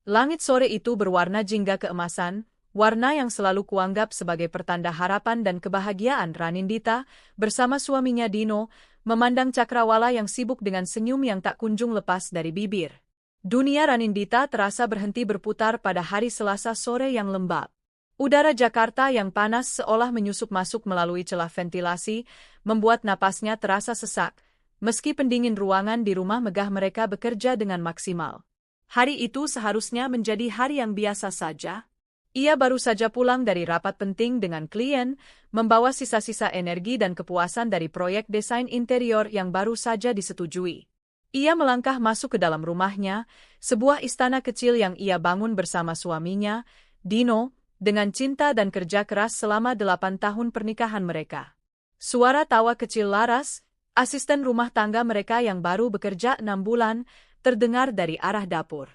Langit sore itu berwarna jingga keemasan, warna yang selalu kuanggap sebagai pertanda harapan dan kebahagiaan. Ranindita, bersama suaminya Dino, memandang cakrawala yang sibuk dengan senyum yang tak kunjung lepas dari bibir. Dunia Ranindita terasa berhenti berputar pada hari Selasa sore yang lembab. Udara Jakarta yang panas seolah menyusup masuk melalui celah ventilasi, membuat napasnya terasa sesak, meski pendingin ruangan di rumah megah mereka bekerja dengan maksimal. Hari itu seharusnya menjadi hari yang biasa saja. Ia baru saja pulang dari rapat penting dengan klien, membawa sisa-sisa energi dan kepuasan dari proyek desain interior yang baru saja disetujui. Ia melangkah masuk ke dalam rumahnya, sebuah istana kecil yang ia bangun bersama suaminya, Dino, dengan cinta dan kerja keras selama 8 tahun pernikahan mereka. Suara tawa kecil Laras, asisten rumah tangga mereka yang baru bekerja 6 bulan, terdengar dari arah dapur.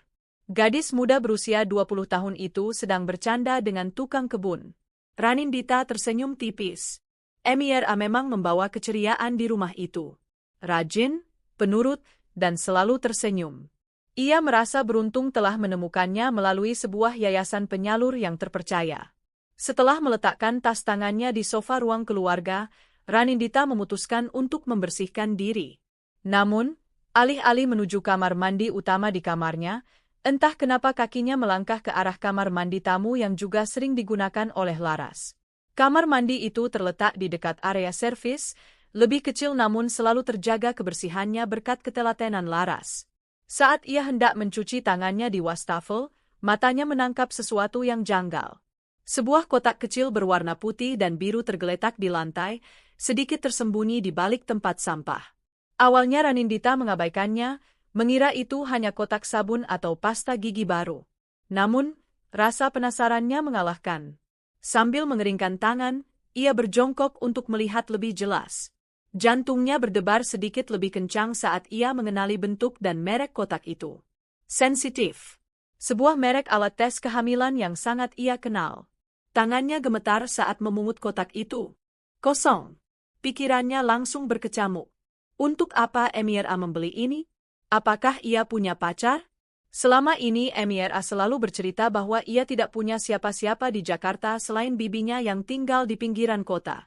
Gadis muda berusia 20 tahun itu sedang bercanda dengan tukang kebun. Ranindita tersenyum tipis. Emira memang membawa keceriaan di rumah itu. Rajin, penurut, dan selalu tersenyum. Ia merasa beruntung telah menemukannya melalui sebuah yayasan penyalur yang terpercaya. Setelah meletakkan tas tangannya di sofa ruang keluarga, Ranindita memutuskan untuk membersihkan diri. Namun, alih-alih menuju kamar mandi utama di kamarnya, entah kenapa kakinya melangkah ke arah kamar mandi tamu yang juga sering digunakan oleh Laras. Kamar mandi itu terletak di dekat area servis, lebih kecil namun selalu terjaga kebersihannya berkat ketelatenan Laras. Saat ia hendak mencuci tangannya di wastafel, matanya menangkap sesuatu yang janggal. Sebuah kotak kecil berwarna putih dan biru tergeletak di lantai, sedikit tersembunyi di balik tempat sampah. Awalnya Ranindita mengabaikannya, mengira itu hanya kotak sabun atau pasta gigi baru. Namun, rasa penasarannya mengalahkan. Sambil mengeringkan tangan, ia berjongkok untuk melihat lebih jelas. Jantungnya berdebar sedikit lebih kencang saat ia mengenali bentuk dan merek kotak itu. Sensitif. Sebuah merek alat tes kehamilan yang sangat ia kenal. Tangannya gemetar saat memungut kotak itu. Kosong. Pikirannya langsung berkecamuk. Untuk apa Emira membeli ini? Apakah ia punya pacar? Selama ini Emira selalu bercerita bahwa ia tidak punya siapa-siapa di Jakarta selain bibinya yang tinggal di pinggiran kota.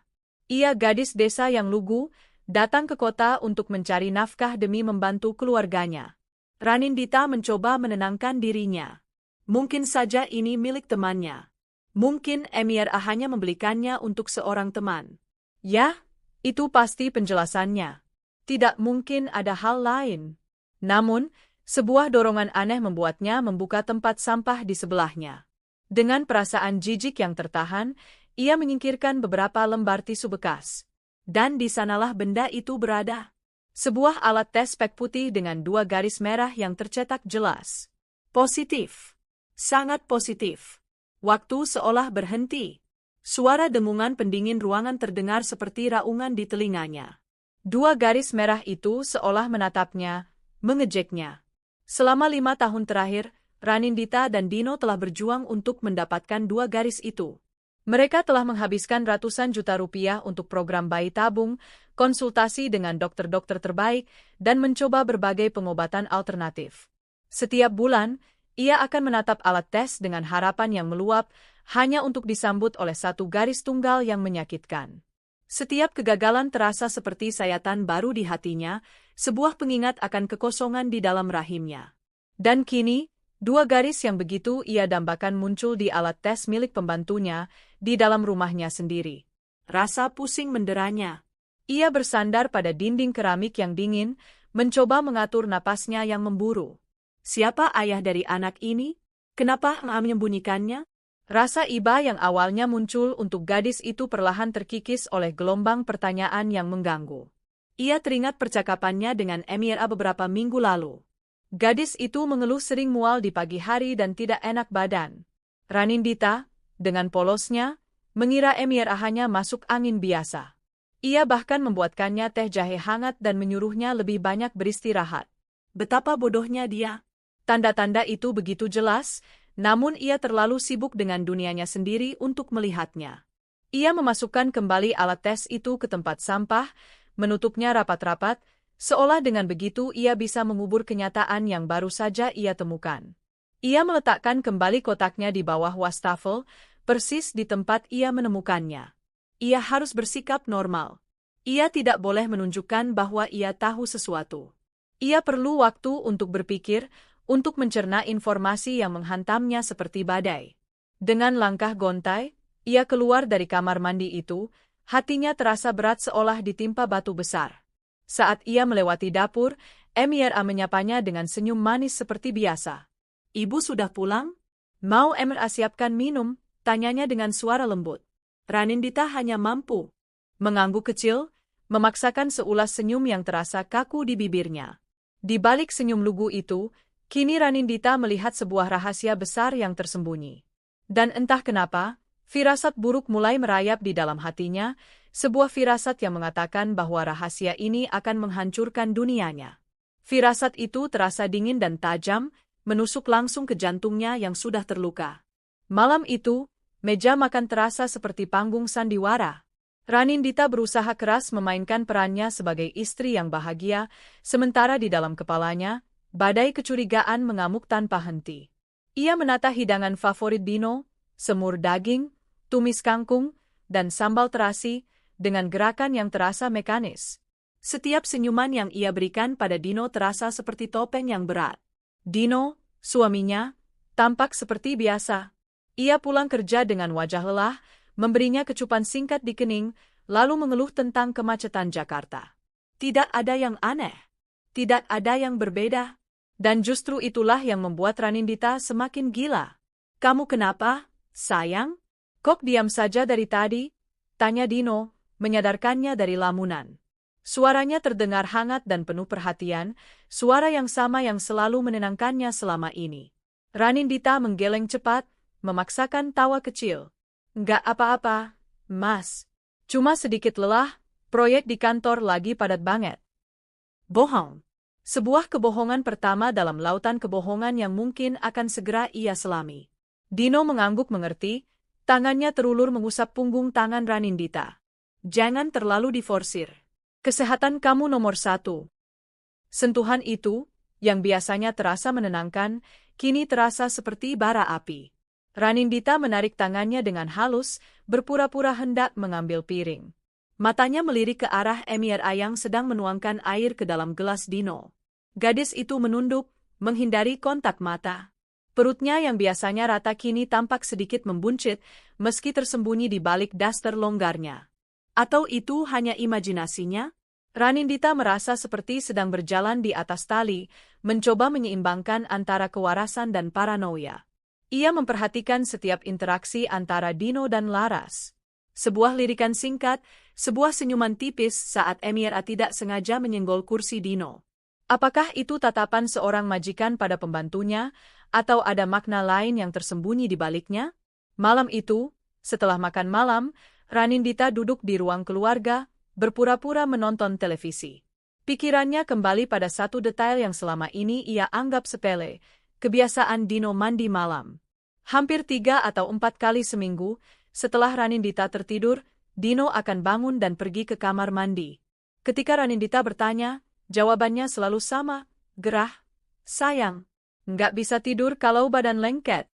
Ia gadis desa yang lugu, datang ke kota untuk mencari nafkah demi membantu keluarganya. Ranindita mencoba menenangkan dirinya. Mungkin saja ini milik temannya. Mungkin Emira hanya membelikannya untuk seorang teman. Ya, itu pasti penjelasannya. Tidak mungkin ada hal lain. Namun, sebuah dorongan aneh membuatnya membuka tempat sampah di sebelahnya. Dengan perasaan jijik yang tertahan, ia menyingkirkan beberapa lembar tisu bekas. Dan di sanalah benda itu berada. Sebuah alat tes spek putih dengan 2 garis merah yang tercetak jelas. Positif. Sangat positif. Waktu seolah berhenti. Suara dengungan pendingin ruangan terdengar seperti raungan di telinganya. 2 garis merah itu seolah menatapnya, mengejeknya. Selama 5 tahun terakhir, Ranindita dan Dino telah berjuang untuk mendapatkan 2 garis itu. Mereka telah menghabiskan ratusan juta rupiah untuk program bayi tabung, konsultasi dengan dokter-dokter terbaik, dan mencoba berbagai pengobatan alternatif. Setiap bulan, ia akan menatap alat tes dengan harapan yang meluap, hanya untuk disambut oleh 1 garis tunggal yang menyakitkan. Setiap kegagalan terasa seperti sayatan baru di hatinya, sebuah pengingat akan kekosongan di dalam rahimnya. Dan kini, 2 garis yang begitu ia dambakan muncul di alat tes milik pembantunya, di dalam rumahnya sendiri. Rasa pusing menderanya. Ia bersandar pada dinding keramik yang dingin, mencoba mengatur napasnya yang memburu. Siapa ayah dari anak ini? Kenapa menyembunyikannya? Rasa iba yang awalnya muncul untuk gadis itu perlahan terkikis oleh gelombang pertanyaan yang mengganggu. Ia teringat percakapannya dengan Emira beberapa minggu lalu. Gadis itu mengeluh sering mual di pagi hari dan tidak enak badan. Ranindita, dengan polosnya, mengira Emira hanya masuk angin biasa. Ia bahkan membuatkannya teh jahe hangat dan menyuruhnya lebih banyak beristirahat. Betapa bodohnya dia. Tanda-tanda itu begitu jelas, namun ia terlalu sibuk dengan dunianya sendiri untuk melihatnya. Ia memasukkan kembali alat tes itu ke tempat sampah, menutupnya rapat-rapat, seolah dengan begitu ia bisa mengubur kenyataan yang baru saja ia temukan. Ia meletakkan kembali kotaknya di bawah wastafel, persis di tempat ia menemukannya. Ia harus bersikap normal. Ia tidak boleh menunjukkan bahwa ia tahu sesuatu. Ia perlu waktu untuk berpikir, untuk mencerna informasi yang menghantamnya seperti badai. Dengan langkah gontai, ia keluar dari kamar mandi itu, hatinya terasa berat seolah ditimpa batu besar. Saat ia melewati dapur, Emira menyapanya dengan senyum manis seperti biasa. "Ibu sudah pulang? Mau Emira siapkan minum?" tanyanya dengan suara lembut. Ranindita hanya mampu mengangguk kecil, memaksakan seulas senyum yang terasa kaku di bibirnya. Di balik senyum lugu itu, kini Ranindita melihat sebuah rahasia besar yang tersembunyi. Dan entah kenapa, firasat buruk mulai merayap di dalam hatinya, sebuah firasat yang mengatakan bahwa rahasia ini akan menghancurkan dunianya. Firasat itu terasa dingin dan tajam, menusuk langsung ke jantungnya yang sudah terluka. Malam itu, meja makan terasa seperti panggung sandiwara. Ranindita berusaha keras memainkan perannya sebagai istri yang bahagia, sementara di dalam kepalanya, badai kecurigaan mengamuk tanpa henti. Ia menata hidangan favorit Dino, semur daging, tumis kangkung, dan sambal terasi, dengan gerakan yang terasa mekanis. Setiap senyuman yang ia berikan pada Dino terasa seperti topeng yang berat. Dino, suaminya, tampak seperti biasa. Ia pulang kerja dengan wajah lelah, memberinya kecupan singkat di kening, lalu mengeluh tentang kemacetan Jakarta. Tidak ada yang aneh. Tidak ada yang berbeda. Dan justru itulah yang membuat Ranindita semakin gila. "Kamu kenapa, sayang? Kok diam saja dari tadi?" tanya Dino, menyadarkannya dari lamunan. Suaranya terdengar hangat dan penuh perhatian, suara yang sama yang selalu menenangkannya selama ini. Ranindita menggeleng cepat, memaksakan tawa kecil. "Nggak apa-apa, Mas. Cuma sedikit lelah, proyek di kantor lagi padat banget." Bohong. Sebuah kebohongan pertama dalam lautan kebohongan yang mungkin akan segera ia selami. Dino mengangguk mengerti, tangannya terulur mengusap punggung tangan Ranindita. "Jangan terlalu diforsir. Kesehatan kamu nomor 1. Sentuhan itu, yang biasanya terasa menenangkan, kini terasa seperti bara api. Ranindita menarik tangannya dengan halus, berpura-pura hendak mengambil piring. Matanya melirik ke arah Emira yang sedang menuangkan air ke dalam gelas Dino. Gadis itu menunduk, menghindari kontak mata. Perutnya yang biasanya rata kini tampak sedikit membuncit, meski tersembunyi di balik daster longgarnya. Atau itu hanya imajinasinya? Ranindita merasa seperti sedang berjalan di atas tali, mencoba menyeimbangkan antara kewarasan dan paranoia. Ia memperhatikan setiap interaksi antara Dino dan Laras. Sebuah lirikan singkat, sebuah senyuman tipis saat Emira tidak sengaja menyenggol kursi Dino. Apakah itu tatapan seorang majikan pada pembantunya, atau ada makna lain yang tersembunyi di baliknya? Malam itu, setelah makan malam, Ranindita duduk di ruang keluarga, berpura-pura menonton televisi. Pikirannya kembali pada satu detail yang selama ini ia anggap sepele, kebiasaan Dino mandi malam. Hampir 3 atau 4 kali seminggu, setelah Ranindita tertidur, Dino akan bangun dan pergi ke kamar mandi. Ketika Ranindita bertanya, jawabannya selalu sama, gerah. "Sayang, nggak bisa tidur kalau badan lengket."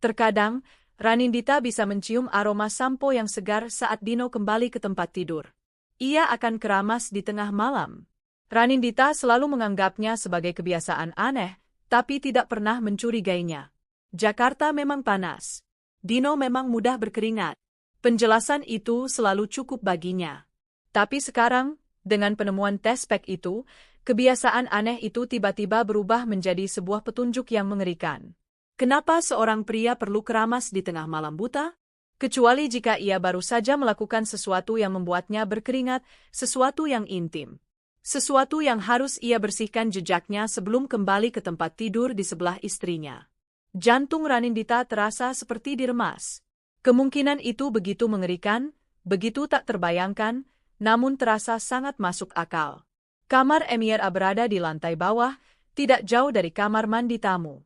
Terkadang, Ranindita bisa mencium aroma sampo yang segar saat Dino kembali ke tempat tidur. Ia akan keramas di tengah malam. Ranindita selalu menganggapnya sebagai kebiasaan aneh, tapi tidak pernah mencurigainya. Jakarta memang panas. Dino memang mudah berkeringat. Penjelasan itu selalu cukup baginya. Tapi sekarang, dengan penemuan tes pack itu, kebiasaan aneh itu tiba-tiba berubah menjadi sebuah petunjuk yang mengerikan. Kenapa seorang pria perlu keramas di tengah malam buta? Kecuali jika ia baru saja melakukan sesuatu yang membuatnya berkeringat, sesuatu yang intim. Sesuatu yang harus ia bersihkan jejaknya sebelum kembali ke tempat tidur di sebelah istrinya. Jantung Ranindita terasa seperti diremas. Kemungkinan itu begitu mengerikan, begitu tak terbayangkan, namun terasa sangat masuk akal. Kamar Emira berada di lantai bawah, tidak jauh dari kamar mandi tamu.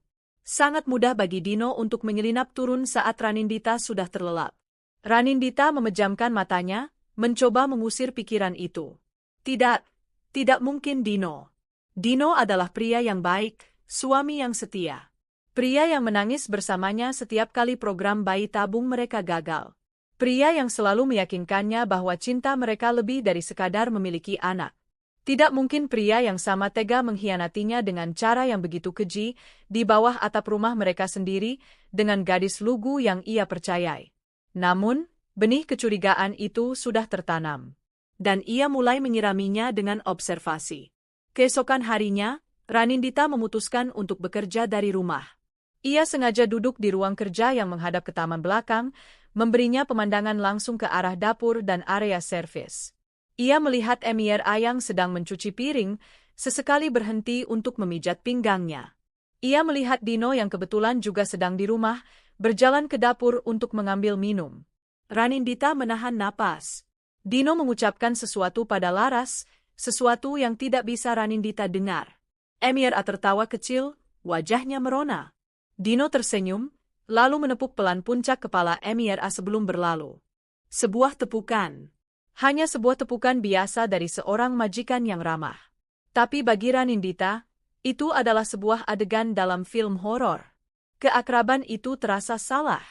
Sangat mudah bagi Dino untuk menyelinap turun saat Ranindita sudah terlelap. Ranindita memejamkan matanya, mencoba mengusir pikiran itu. Tidak mungkin Dino. Dino adalah pria yang baik, suami yang setia. Pria yang menangis bersamanya setiap kali program bayi tabung mereka gagal. Pria yang selalu meyakinkannya bahwa cinta mereka lebih dari sekadar memiliki anak. Tidak mungkin pria yang sama tega mengkhianatinya dengan cara yang begitu keji di bawah atap rumah mereka sendiri dengan gadis lugu yang ia percayai. Namun, benih kecurigaan itu sudah tertanam. Dan ia mulai menyiraminya dengan observasi. Keesokan harinya, Ranindita memutuskan untuk bekerja dari rumah. Ia sengaja duduk di ruang kerja yang menghadap ke taman belakang, memberinya pemandangan langsung ke arah dapur dan area servis. Ia melihat Emir Ayang sedang mencuci piring, sesekali berhenti untuk memijat pinggangnya. Ia melihat Dino yang kebetulan juga sedang di rumah, berjalan ke dapur untuk mengambil minum. Ranindita menahan napas. Dino mengucapkan sesuatu pada Laras, sesuatu yang tidak bisa Ranindita dengar. Emir tertawa kecil, wajahnya merona. Dino tersenyum, lalu menepuk pelan puncak kepala Emir sebelum berlalu. Sebuah tepukan. Hanya sebuah tepukan biasa dari seorang majikan yang ramah. Tapi bagi Ranindita, itu adalah sebuah adegan dalam film horor. Keakraban itu terasa salah.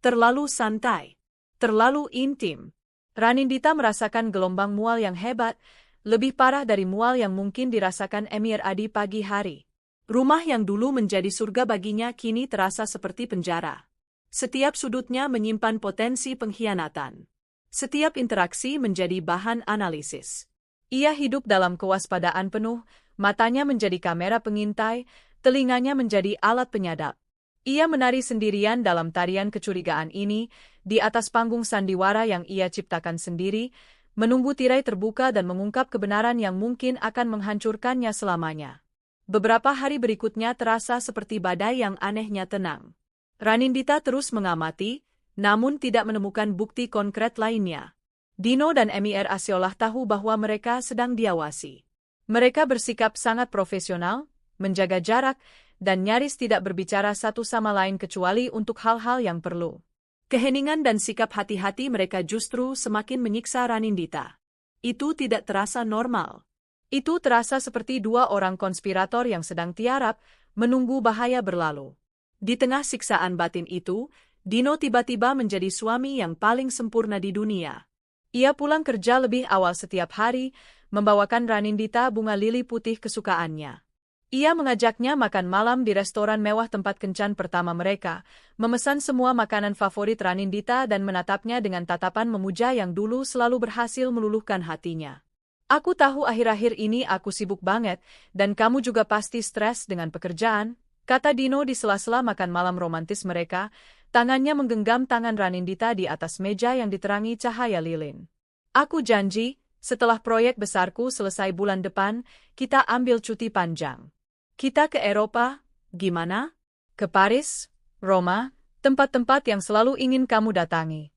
Terlalu santai. Terlalu intim. Ranindita merasakan gelombang mual yang hebat, lebih parah dari mual yang mungkin dirasakan Emir di pagi hari. Rumah yang dulu menjadi surga baginya kini terasa seperti penjara. Setiap sudutnya menyimpan potensi pengkhianatan. Setiap interaksi menjadi bahan analisis. Ia hidup dalam kewaspadaan penuh, matanya menjadi kamera pengintai, telinganya menjadi alat penyadap. Ia menari sendirian dalam tarian kecurigaan ini, di atas panggung sandiwara yang ia ciptakan sendiri, menunggu tirai terbuka dan mengungkap kebenaran yang mungkin akan menghancurkannya selamanya. Beberapa hari berikutnya terasa seperti badai yang anehnya tenang. Ranindita terus mengamati, namun tidak menemukan bukti konkret lainnya. Dino dan Emir seolah tahu bahwa mereka sedang diawasi. Mereka bersikap sangat profesional, menjaga jarak, dan nyaris tidak berbicara satu sama lain kecuali untuk hal-hal yang perlu. Keheningan dan sikap hati-hati mereka justru semakin menyiksa Ranindita. Itu tidak terasa normal. Itu terasa seperti dua orang konspirator yang sedang tiarap, menunggu bahaya berlalu. Di tengah siksaan batin itu, Dino tiba-tiba menjadi suami yang paling sempurna di dunia. Ia pulang kerja lebih awal setiap hari, membawakan Ranindita bunga lili putih kesukaannya. Ia mengajaknya makan malam di restoran mewah tempat kencan pertama mereka, memesan semua makanan favorit Ranindita dan menatapnya dengan tatapan memuja yang dulu selalu berhasil meluluhkan hatinya. Aku tahu akhir-akhir ini aku sibuk banget, dan kamu juga pasti stres dengan pekerjaan, kata Dino di sela-sela makan malam romantis mereka, tangannya menggenggam tangan Ranindita di atas meja yang diterangi cahaya lilin. Aku janji, setelah proyek besarku selesai bulan depan, kita ambil cuti panjang. Kita ke Eropa, gimana? Ke Paris, Roma, tempat-tempat yang selalu ingin kamu datangi.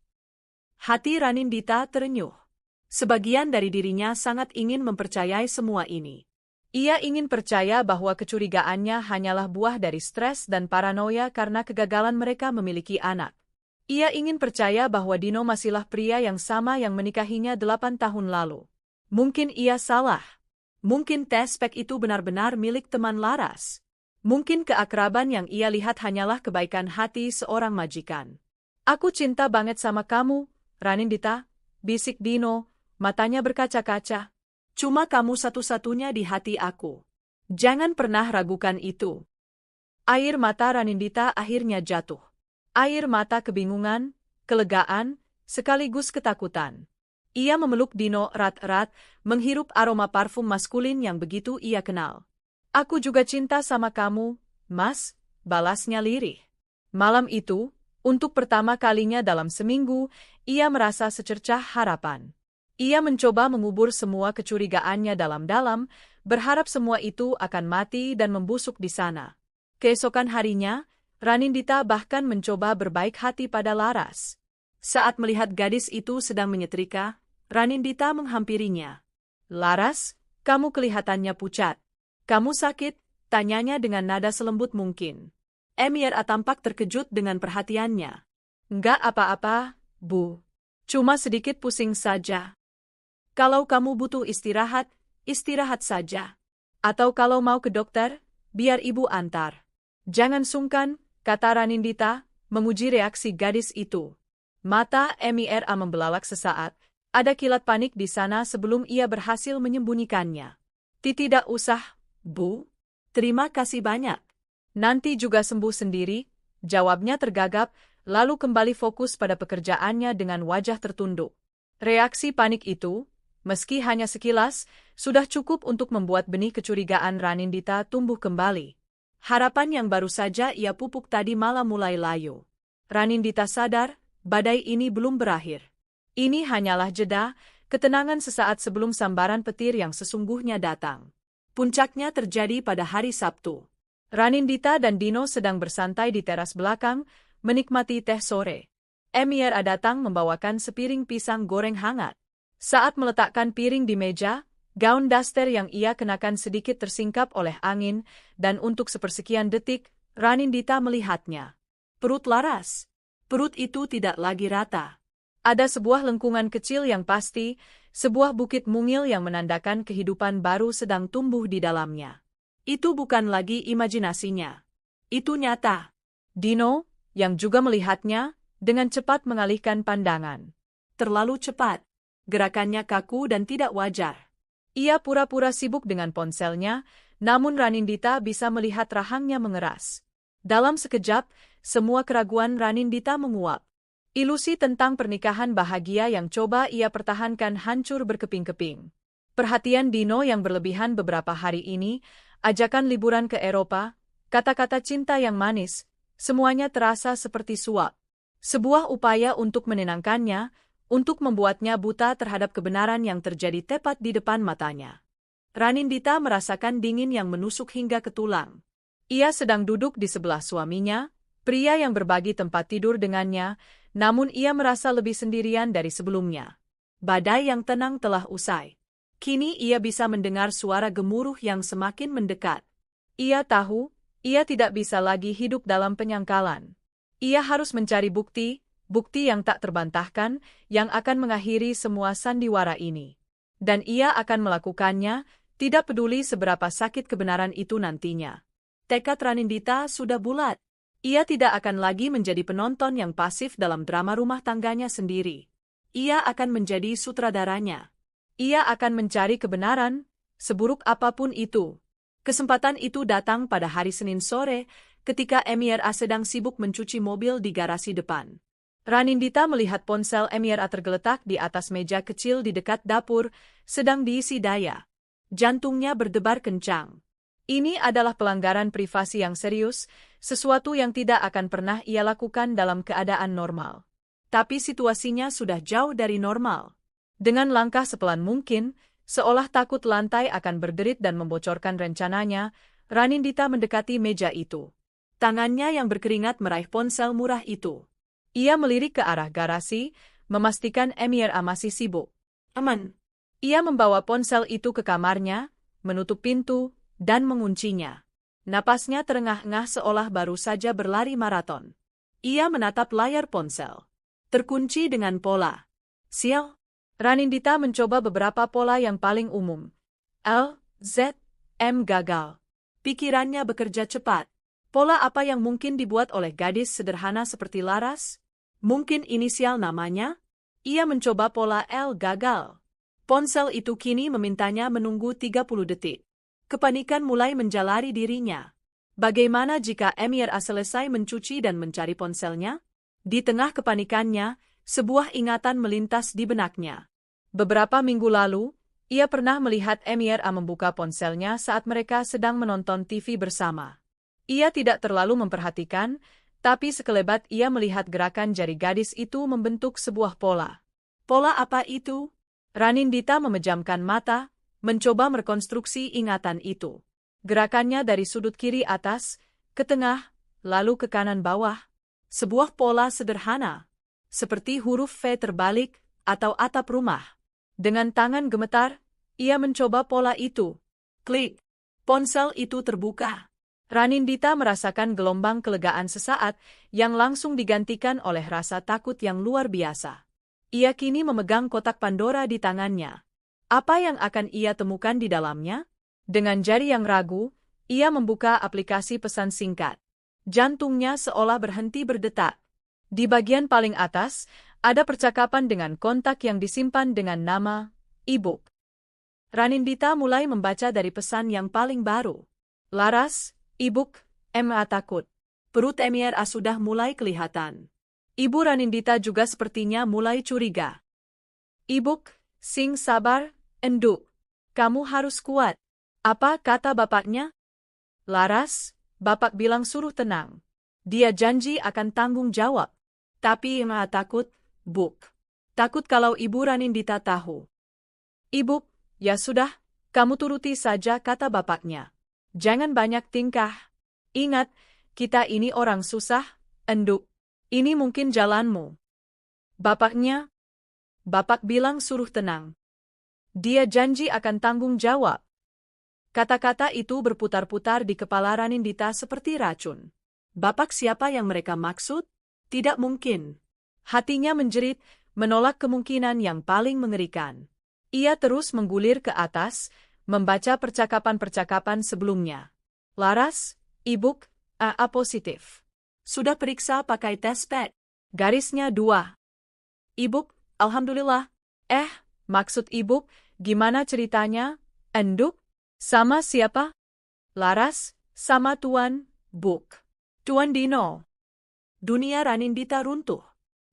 Hati Ranindita terenyuh. Sebagian dari dirinya sangat ingin mempercayai semua ini. Ia ingin percaya bahwa kecurigaannya hanyalah buah dari stres dan paranoia karena kegagalan mereka memiliki anak. Ia ingin percaya bahwa Dino masihlah pria yang sama yang menikahinya 8 tahun lalu. Mungkin ia salah. Mungkin tespek itu benar-benar milik teman Laras. Mungkin keakraban yang ia lihat hanyalah kebaikan hati seorang majikan. Aku cinta banget sama kamu, Ranindita, bisik Dino. Matanya berkaca-kaca. Cuma kamu satu-satunya di hati aku. Jangan pernah ragukan itu. Air mata Ranindita akhirnya jatuh. Air mata kebingungan, kelegaan, sekaligus ketakutan. Ia memeluk Dino erat-erat, menghirup aroma parfum maskulin yang begitu ia kenal. Aku juga cinta sama kamu, Mas, balasnya lirih. Malam itu, untuk pertama kalinya dalam seminggu, ia merasa secercah harapan. Ia mencoba mengubur semua kecurigaannya dalam-dalam, berharap semua itu akan mati dan membusuk di sana. Keesokan harinya, Ranindita bahkan mencoba berbaik hati pada Laras. Saat melihat gadis itu sedang menyetrika, Ranindita menghampirinya. Laras, kamu kelihatannya pucat. Kamu sakit? Tanyanya dengan nada selembut mungkin. Emir tampak terkejut dengan perhatiannya. Enggak apa-apa, Bu. Cuma sedikit pusing saja. Kalau kamu butuh istirahat, istirahat saja. Atau kalau mau ke dokter, biar ibu antar. Jangan sungkan, kata Ranindita, memuji reaksi gadis itu. Mata Mira membelalak sesaat, ada kilat panik di sana sebelum ia berhasil menyembunyikannya. Tidak usah, Bu. Terima kasih banyak. Nanti juga sembuh sendiri, jawabnya tergagap, lalu kembali fokus pada pekerjaannya dengan wajah tertunduk. Reaksi panik itu, meski hanya sekilas, sudah cukup untuk membuat benih kecurigaan Ranindita tumbuh kembali. Harapan yang baru saja ia pupuk tadi malah mulai layu. Ranindita sadar, badai ini belum berakhir. Ini hanyalah jeda, ketenangan sesaat sebelum sambaran petir yang sesungguhnya datang. Puncaknya terjadi pada hari Sabtu. Ranindita dan Dino sedang bersantai di teras belakang, menikmati teh sore. Mira datang membawakan sepiring pisang goreng hangat. Saat meletakkan piring di meja, gaun daster yang ia kenakan sedikit tersingkap oleh angin, dan untuk sepersekian detik, Ranindita melihatnya. Perut laras. Perut itu tidak lagi rata. Ada sebuah lengkungan kecil yang pasti, sebuah bukit mungil yang menandakan kehidupan baru sedang tumbuh di dalamnya. Itu bukan lagi imajinasinya. Itu nyata. Dino, yang juga melihatnya, dengan cepat mengalihkan pandangan. Terlalu cepat. Gerakannya kaku dan tidak wajar. Ia pura-pura sibuk dengan ponselnya, namun Ranindita bisa melihat rahangnya mengeras. Dalam sekejap, semua keraguan Ranindita menguap. Ilusi tentang pernikahan bahagia yang coba ia pertahankan hancur berkeping-keping. Perhatian Dino yang berlebihan beberapa hari ini, ajakan liburan ke Eropa, kata-kata cinta yang manis, semuanya terasa seperti suap. Sebuah upaya untuk menenangkannya, untuk membuatnya buta terhadap kebenaran yang terjadi tepat di depan matanya. Ranindita merasakan dingin yang menusuk hingga ke tulang. Ia sedang duduk di sebelah suaminya, pria yang berbagi tempat tidur dengannya, namun ia merasa lebih sendirian dari sebelumnya. Badai yang tenang telah usai. Kini ia bisa mendengar suara gemuruh yang semakin mendekat. Ia tahu, ia tidak bisa lagi hidup dalam penyangkalan. Ia harus mencari bukti, bukti yang tak terbantahkan, yang akan mengakhiri semua sandiwara ini. Dan ia akan melakukannya, tidak peduli seberapa sakit kebenaran itu nantinya. Tekad Ranindita sudah bulat. Ia tidak akan lagi menjadi penonton yang pasif dalam drama rumah tangganya sendiri. Ia akan menjadi sutradaranya. Ia akan mencari kebenaran, seburuk apapun itu. Kesempatan itu datang pada hari Senin sore, ketika Mira sedang sibuk mencuci mobil di garasi depan. Ranindita melihat ponsel Mira tergeletak di atas meja kecil di dekat dapur, sedang diisi daya. Jantungnya berdebar kencang. Ini adalah pelanggaran privasi yang serius, sesuatu yang tidak akan pernah ia lakukan dalam keadaan normal. Tapi situasinya sudah jauh dari normal. Dengan langkah sepelan mungkin, seolah takut lantai akan berderit dan membocorkan rencananya, Ranindita mendekati meja itu. Tangannya yang berkeringat meraih ponsel murah itu. Ia melirik ke arah garasi, memastikan Mira masih sibuk. Aman. Ia membawa ponsel itu ke kamarnya, menutup pintu, dan menguncinya. Napasnya terengah-engah seolah baru saja berlari maraton. Ia menatap layar ponsel. Terkunci dengan pola. Sial. Ranindita mencoba beberapa pola yang paling umum. L, Z, M gagal. Pikirannya bekerja cepat. Pola apa yang mungkin dibuat oleh gadis sederhana seperti Laras? Mungkin inisial namanya? Ia mencoba pola L gagal. Ponsel itu kini memintanya menunggu 30 detik. Kepanikan mulai menjalari dirinya. Bagaimana jika Mira selesai mencuci dan mencari ponselnya? Di tengah kepanikannya, sebuah ingatan melintas di benaknya. Beberapa minggu lalu, ia pernah melihat Mira membuka ponselnya saat mereka sedang menonton TV bersama. Ia tidak terlalu memperhatikan, tapi sekelebat ia melihat gerakan jari gadis itu membentuk sebuah pola. Pola apa itu? Ranindita memejamkan mata, mencoba merekonstruksi ingatan itu. Gerakannya dari sudut kiri atas, ke tengah, lalu ke kanan bawah. Sebuah pola sederhana, seperti huruf V terbalik atau atap rumah. Dengan tangan gemetar, ia mencoba pola itu. Klik. Ponsel itu terbuka. Ranindita merasakan gelombang kelegaan sesaat yang langsung digantikan oleh rasa takut yang luar biasa. Ia kini memegang kotak Pandora di tangannya. Apa yang akan ia temukan di dalamnya? Dengan jari yang ragu, ia membuka aplikasi pesan singkat. Jantungnya seolah berhenti berdetak. Di bagian paling atas, ada percakapan dengan kontak yang disimpan dengan nama e-book. Ranindita mulai membaca dari pesan yang paling baru. Laras, e-book, MA takut. Perut MIRA sudah mulai kelihatan. Ibu Ranindita juga sepertinya mulai curiga. E-book, sing sabar, enduk. Kamu harus kuat. Apa kata bapaknya? Laras, bapak bilang suruh tenang. Dia janji akan tanggung jawab. Tapi MA takut, Buk. Takut kalau Ibu Ranindita tahu. Ibu, ya sudah, kamu turuti saja kata bapaknya. Jangan banyak tingkah. Ingat, kita ini orang susah, enduk. Ini mungkin jalanmu. Bapaknya? Bapak bilang suruh tenang. Dia janji akan tanggung jawab. Kata-kata itu berputar-putar di kepala Ranindita seperti racun. Bapak siapa yang mereka maksud? Tidak mungkin. Hatinya menjerit, menolak kemungkinan yang paling mengerikan. Ia terus menggulir ke atas, membaca percakapan-percakapan sebelumnya. Laras, e-book, AA positif. Sudah periksa pakai tes PET. Garisnya 2. E-book, alhamdulillah. Maksud e-book, gimana ceritanya? Enduk? Sama siapa? Laras, sama Tuan, Buk. Tuan Dino. Dunia Ranindita runtuh.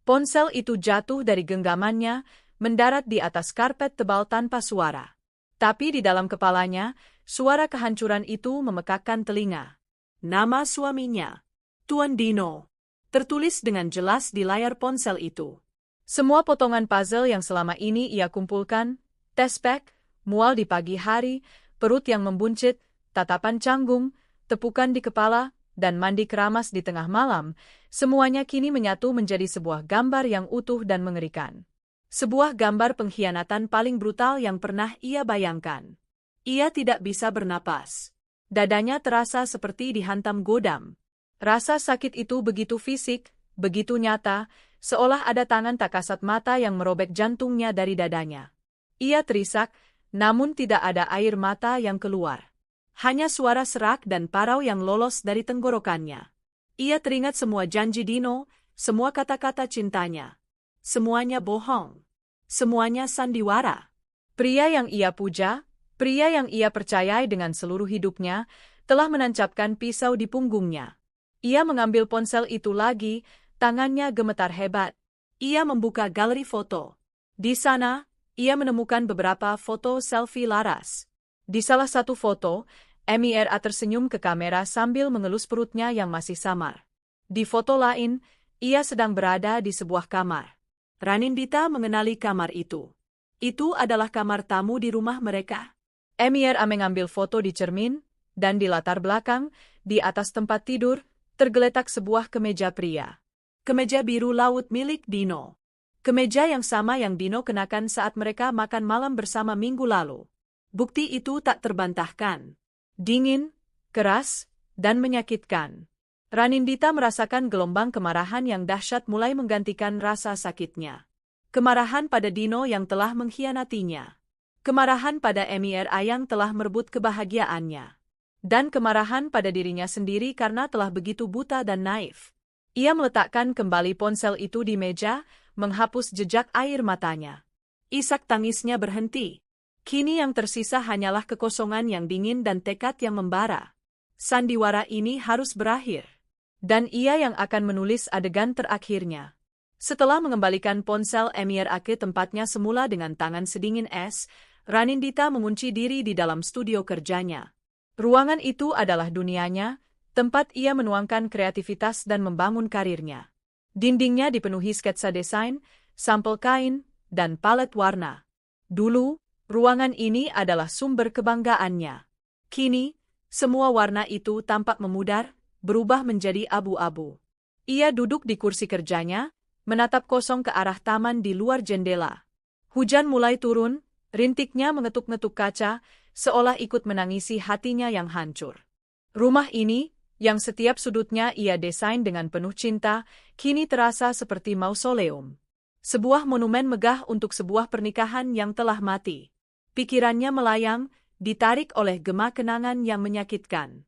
Ponsel itu jatuh dari genggamannya, mendarat di atas karpet tebal tanpa suara. Tapi di dalam kepalanya, suara kehancuran itu memekakkan telinga. Nama suaminya, Tuan Dino, tertulis dengan jelas di layar ponsel itu. Semua potongan puzzle yang selama ini ia kumpulkan, tes pack, mual di pagi hari, perut yang membuncit, tatapan canggung, tepukan di kepala, dan mandi keramas di tengah malam, semuanya kini menyatu menjadi sebuah gambar yang utuh dan mengerikan. Sebuah gambar pengkhianatan paling brutal yang pernah ia bayangkan. Ia tidak bisa bernapas. Dadanya terasa seperti dihantam godam. Rasa sakit itu begitu fisik, begitu nyata, seolah ada tangan tak kasat mata yang merobek jantungnya dari dadanya. Ia terisak, namun tidak ada air mata yang keluar. Hanya suara serak dan parau yang lolos dari tenggorokannya. Ia teringat semua janji Dino, semua kata-kata cintanya. Semuanya bohong. Semuanya sandiwara. Pria yang ia puja, pria yang ia percayai dengan seluruh hidupnya, telah menancapkan pisau di punggungnya. Ia mengambil ponsel itu lagi, tangannya gemetar hebat. Ia membuka galeri foto. Di sana, ia menemukan beberapa foto selfie Laras. Di salah satu foto, MIRA tersenyum ke kamera sambil mengelus perutnya yang masih samar. Di foto lain, ia sedang berada di sebuah kamar. Ranindita mengenali kamar itu. Itu adalah kamar tamu di rumah mereka. MIRA mengambil foto di cermin, dan di latar belakang, di atas tempat tidur, tergeletak sebuah kemeja pria. Kemeja biru laut milik Dino. Kemeja yang sama yang Dino kenakan saat mereka makan malam bersama minggu lalu. Bukti itu tak terbantahkan. Dingin, keras, dan menyakitkan. Ranindita merasakan gelombang kemarahan yang dahsyat mulai menggantikan rasa sakitnya. Kemarahan pada Dino yang telah mengkhianatinya. Kemarahan pada MIRA yang telah merebut kebahagiaannya. Dan kemarahan pada dirinya sendiri karena telah begitu buta dan naif. Ia meletakkan kembali ponsel itu di meja, menghapus jejak air matanya. Isak tangisnya berhenti. Kini yang tersisa hanyalah kekosongan yang dingin dan tekad yang membara. Sandiwara ini harus berakhir. Dan ia yang akan menulis adegan terakhirnya. Setelah mengembalikan ponsel MIRA ke tempatnya semula dengan tangan sedingin es, Ranindita mengunci diri di dalam studio kerjanya. Ruangan itu adalah dunianya, tempat ia menuangkan kreativitas dan membangun karirnya. Dindingnya dipenuhi sketsa desain, sampel kain, dan palet warna. Dulu, ruangan ini adalah sumber kebanggaannya. Kini, semua warna itu tampak memudar, berubah menjadi abu-abu. Ia duduk di kursi kerjanya, menatap kosong ke arah taman di luar jendela. Hujan mulai turun, rintiknya mengetuk-ngetuk kaca, seolah ikut menangisi hatinya yang hancur. Rumah ini, yang setiap sudutnya ia desain dengan penuh cinta, kini terasa seperti mausoleum. Sebuah monumen megah untuk sebuah pernikahan yang telah mati. Pikirannya melayang, ditarik oleh gema kenangan yang menyakitkan.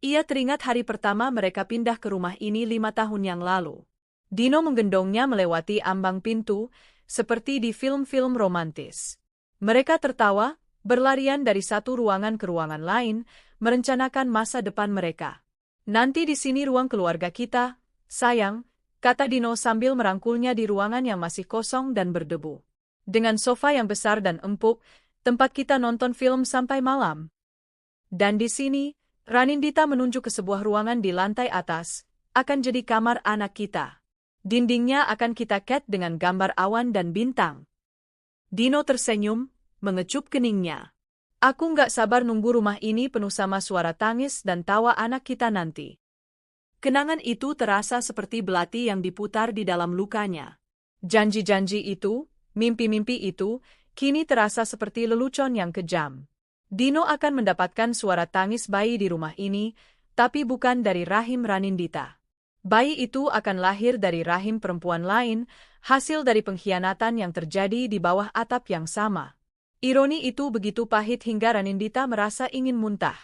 Ia teringat hari pertama mereka pindah ke rumah ini 5 tahun yang lalu. Dino menggendongnya melewati ambang pintu, seperti di film-film romantis. Mereka tertawa, berlarian dari satu ruangan ke ruangan lain, merencanakan masa depan mereka. Nanti di sini ruang keluarga kita, sayang, kata Dino sambil merangkulnya di ruangan yang masih kosong dan berdebu. Dengan sofa yang besar dan empuk, tempat kita nonton film sampai malam. Dan di sini, Ranindita menunjuk ke sebuah ruangan di lantai atas, akan jadi kamar anak kita. Dindingnya akan kita cat dengan gambar awan dan bintang. Dino tersenyum, mengecup keningnya. Aku nggak sabar nunggu rumah ini penuh sama suara tangis dan tawa anak kita nanti. Kenangan itu terasa seperti belati yang diputar di dalam lukanya. Janji-janji itu, mimpi-mimpi itu, kini terasa seperti lelucon yang kejam. Dino akan mendapatkan suara tangis bayi di rumah ini, tapi bukan dari rahim Ranindita. Bayi itu akan lahir dari rahim perempuan lain, hasil dari pengkhianatan yang terjadi di bawah atap yang sama. Ironi itu begitu pahit hingga Ranindita merasa ingin muntah.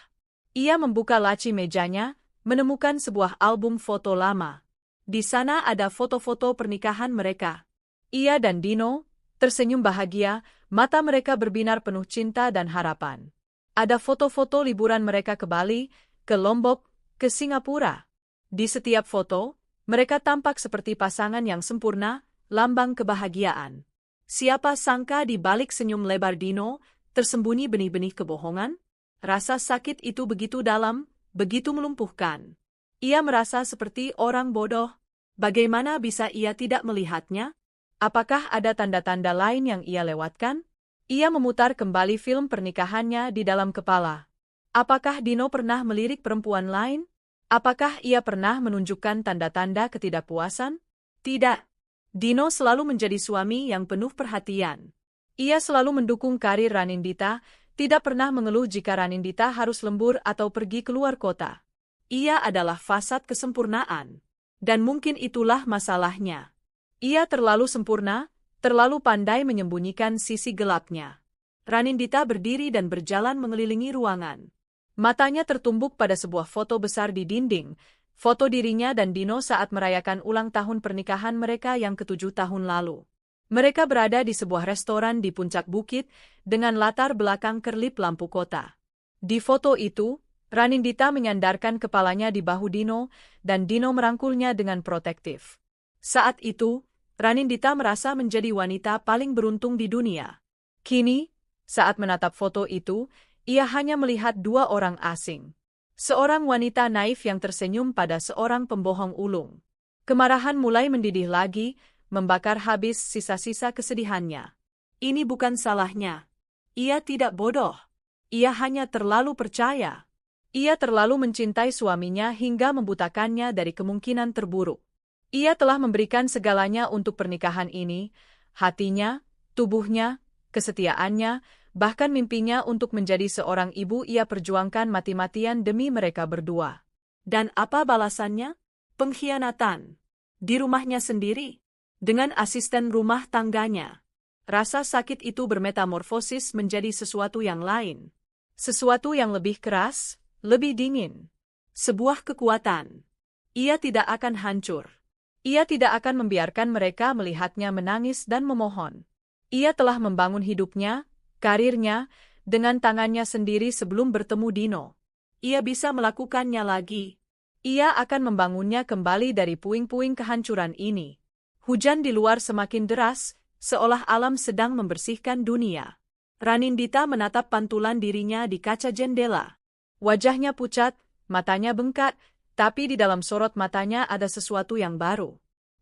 Ia membuka laci mejanya, menemukan sebuah album foto lama. Di sana ada foto-foto pernikahan mereka. Ia dan Dino tersenyum bahagia, mata mereka berbinar penuh cinta dan harapan. Ada foto-foto liburan mereka ke Bali, ke Lombok, ke Singapura. Di setiap foto, mereka tampak seperti pasangan yang sempurna, lambang kebahagiaan. Siapa sangka di balik senyum lebar Dino, tersembunyi benih-benih kebohongan? Rasa sakit itu begitu dalam, begitu melumpuhkan. Ia merasa seperti orang bodoh. Bagaimana bisa ia tidak melihatnya? Apakah ada tanda-tanda lain yang ia lewatkan? Ia memutar kembali film pernikahannya di dalam kepala. Apakah Dino pernah melirik perempuan lain? Apakah ia pernah menunjukkan tanda-tanda ketidakpuasan? Tidak. Dino selalu menjadi suami yang penuh perhatian. Ia selalu mendukung karir Ranindita, tidak pernah mengeluh jika Ranindita harus lembur atau pergi keluar kota. Ia adalah fasad kesempurnaan. Dan mungkin itulah masalahnya. Ia terlalu sempurna, terlalu pandai menyembunyikan sisi gelapnya. Ranindita berdiri dan berjalan mengelilingi ruangan. Matanya tertumbuk pada sebuah foto besar di dinding, foto dirinya dan Dino saat merayakan ulang tahun pernikahan mereka yang ke-7 tahun lalu. Mereka berada di sebuah restoran di puncak bukit, dengan latar belakang kerlip lampu kota. Di foto itu, Ranindita menyandarkan kepalanya di bahu Dino, dan Dino merangkulnya dengan protektif. Saat itu, Ranindita merasa menjadi wanita paling beruntung di dunia. Kini, saat menatap foto itu, ia hanya melihat 2 orang asing. Seorang wanita naif yang tersenyum pada seorang pembohong ulung. Kemarahan mulai mendidih lagi, membakar habis sisa-sisa kesedihannya. Ini bukan salahnya. Ia tidak bodoh. Ia hanya terlalu percaya. Ia terlalu mencintai suaminya hingga membutakannya dari kemungkinan terburuk. Ia telah memberikan segalanya untuk pernikahan ini, hatinya, tubuhnya, kesetiaannya, bahkan mimpinya untuk menjadi seorang ibu ia perjuangkan mati-matian demi mereka berdua. Dan apa balasannya? Pengkhianatan. Di rumahnya sendiri. Dengan asisten rumah tangganya. Rasa sakit itu bermetamorfosis menjadi sesuatu yang lain. Sesuatu yang lebih keras, lebih dingin. Sebuah kekuatan. Ia tidak akan hancur. Ia tidak akan membiarkan mereka melihatnya menangis dan memohon. Ia telah membangun hidupnya, karirnya, dengan tangannya sendiri sebelum bertemu Dino. Ia bisa melakukannya lagi. Ia akan membangunnya kembali dari puing-puing kehancuran ini. Hujan di luar semakin deras, seolah alam sedang membersihkan dunia. Ranindita menatap pantulan dirinya di kaca jendela. Wajahnya pucat, matanya bengkak, tapi di dalam sorot matanya ada sesuatu yang baru.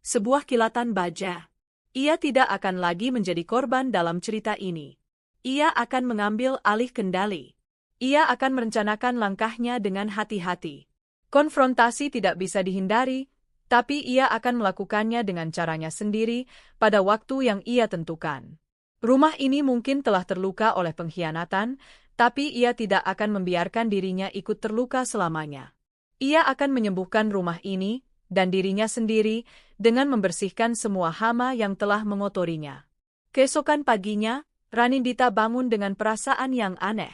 Sebuah kilatan baja. Ia tidak akan lagi menjadi korban dalam cerita ini. Ia akan mengambil alih kendali. Ia akan merencanakan langkahnya dengan hati-hati. Konfrontasi tidak bisa dihindari, tapi ia akan melakukannya dengan caranya sendiri pada waktu yang ia tentukan. Rumah ini mungkin telah terluka oleh pengkhianatan, tapi ia tidak akan membiarkan dirinya ikut terluka selamanya. Ia akan menyembuhkan rumah ini dan dirinya sendiri dengan membersihkan semua hama yang telah mengotorinya. Keesokan paginya, Ranindita bangun dengan perasaan yang aneh.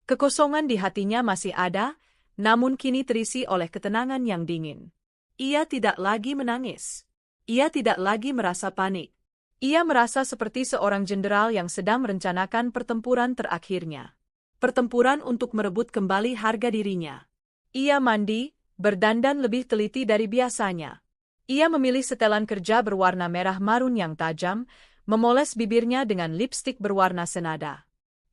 Kekosongan di hatinya masih ada, namun kini terisi oleh ketenangan yang dingin. Ia tidak lagi menangis. Ia tidak lagi merasa panik. Ia merasa seperti seorang jenderal yang sedang merencanakan pertempuran terakhirnya. Pertempuran untuk merebut kembali harga dirinya. Ia mandi, berdandan lebih teliti dari biasanya. Ia memilih setelan kerja berwarna merah marun yang tajam, memoles bibirnya dengan lipstik berwarna senada.